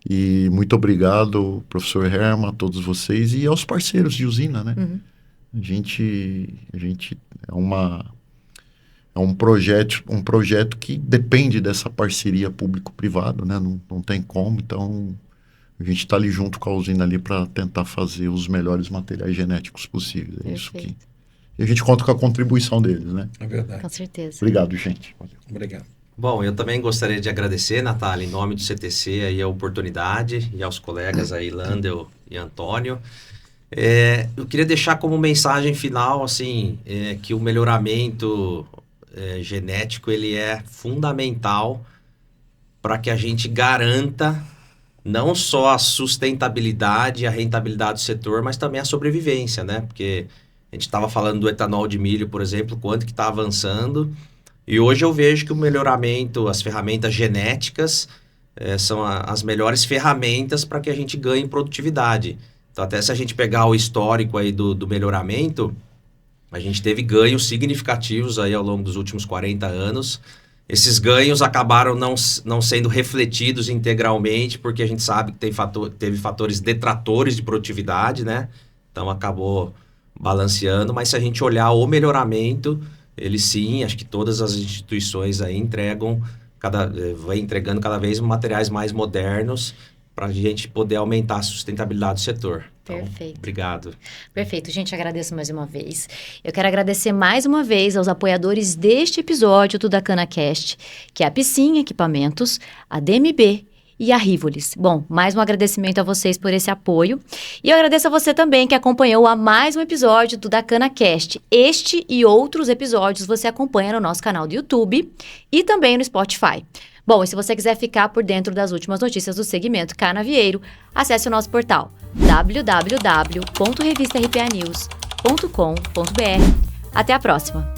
E muito obrigado, professor Herman, a todos vocês e aos parceiros de usina, né? Uhum. A gente é um projeto que depende dessa parceria público-privado, né? Não tem como, então a gente está ali junto com a usina ali para tentar fazer os melhores materiais genéticos possíveis. É isso que... E a gente conta com a contribuição deles, né? É verdade. Com certeza. Obrigado, gente. Valeu. Obrigado. Bom, eu também gostaria de agradecer, Natália, em nome do CTC, aí a oportunidade e aos colegas aí, Landel e Antônio. Eu queria deixar como mensagem final, assim, que o melhoramento genético, ele é fundamental para que a gente garanta não só a sustentabilidade e a rentabilidade do setor, mas também a sobrevivência, né? Porque a gente estava falando do etanol de milho, por exemplo, quanto que está avançando. E hoje eu vejo que o melhoramento, as ferramentas genéticas são as melhores ferramentas para que a gente ganhe produtividade. Então, até se a gente pegar o histórico aí do melhoramento, a gente teve ganhos significativos aí ao longo dos últimos 40 anos. Esses ganhos acabaram não sendo refletidos integralmente, porque a gente sabe que teve fatores detratores de produtividade, né? Então, acabou balanceando. Mas se a gente olhar o melhoramento... Ele sim, acho que todas as instituições aí vai entregando cada vez materiais mais modernos para a gente poder aumentar a sustentabilidade do setor. Então, perfeito. Obrigado. Perfeito, gente, agradeço mais uma vez. Eu quero agradecer mais uma vez aos apoiadores deste episódio do DaCanaCast, que é a Piscin Equipamentos, a DMB e a Rivolis. Bom, mais um agradecimento a vocês por esse apoio. E eu agradeço a você também que acompanhou a mais um episódio do DaCanaCast. Este e outros episódios você acompanha no nosso canal do YouTube e também no Spotify. Bom, e se você quiser ficar por dentro das últimas notícias do segmento canavieiro, acesse o nosso portal www.revistarpanews.com.br. Até a próxima!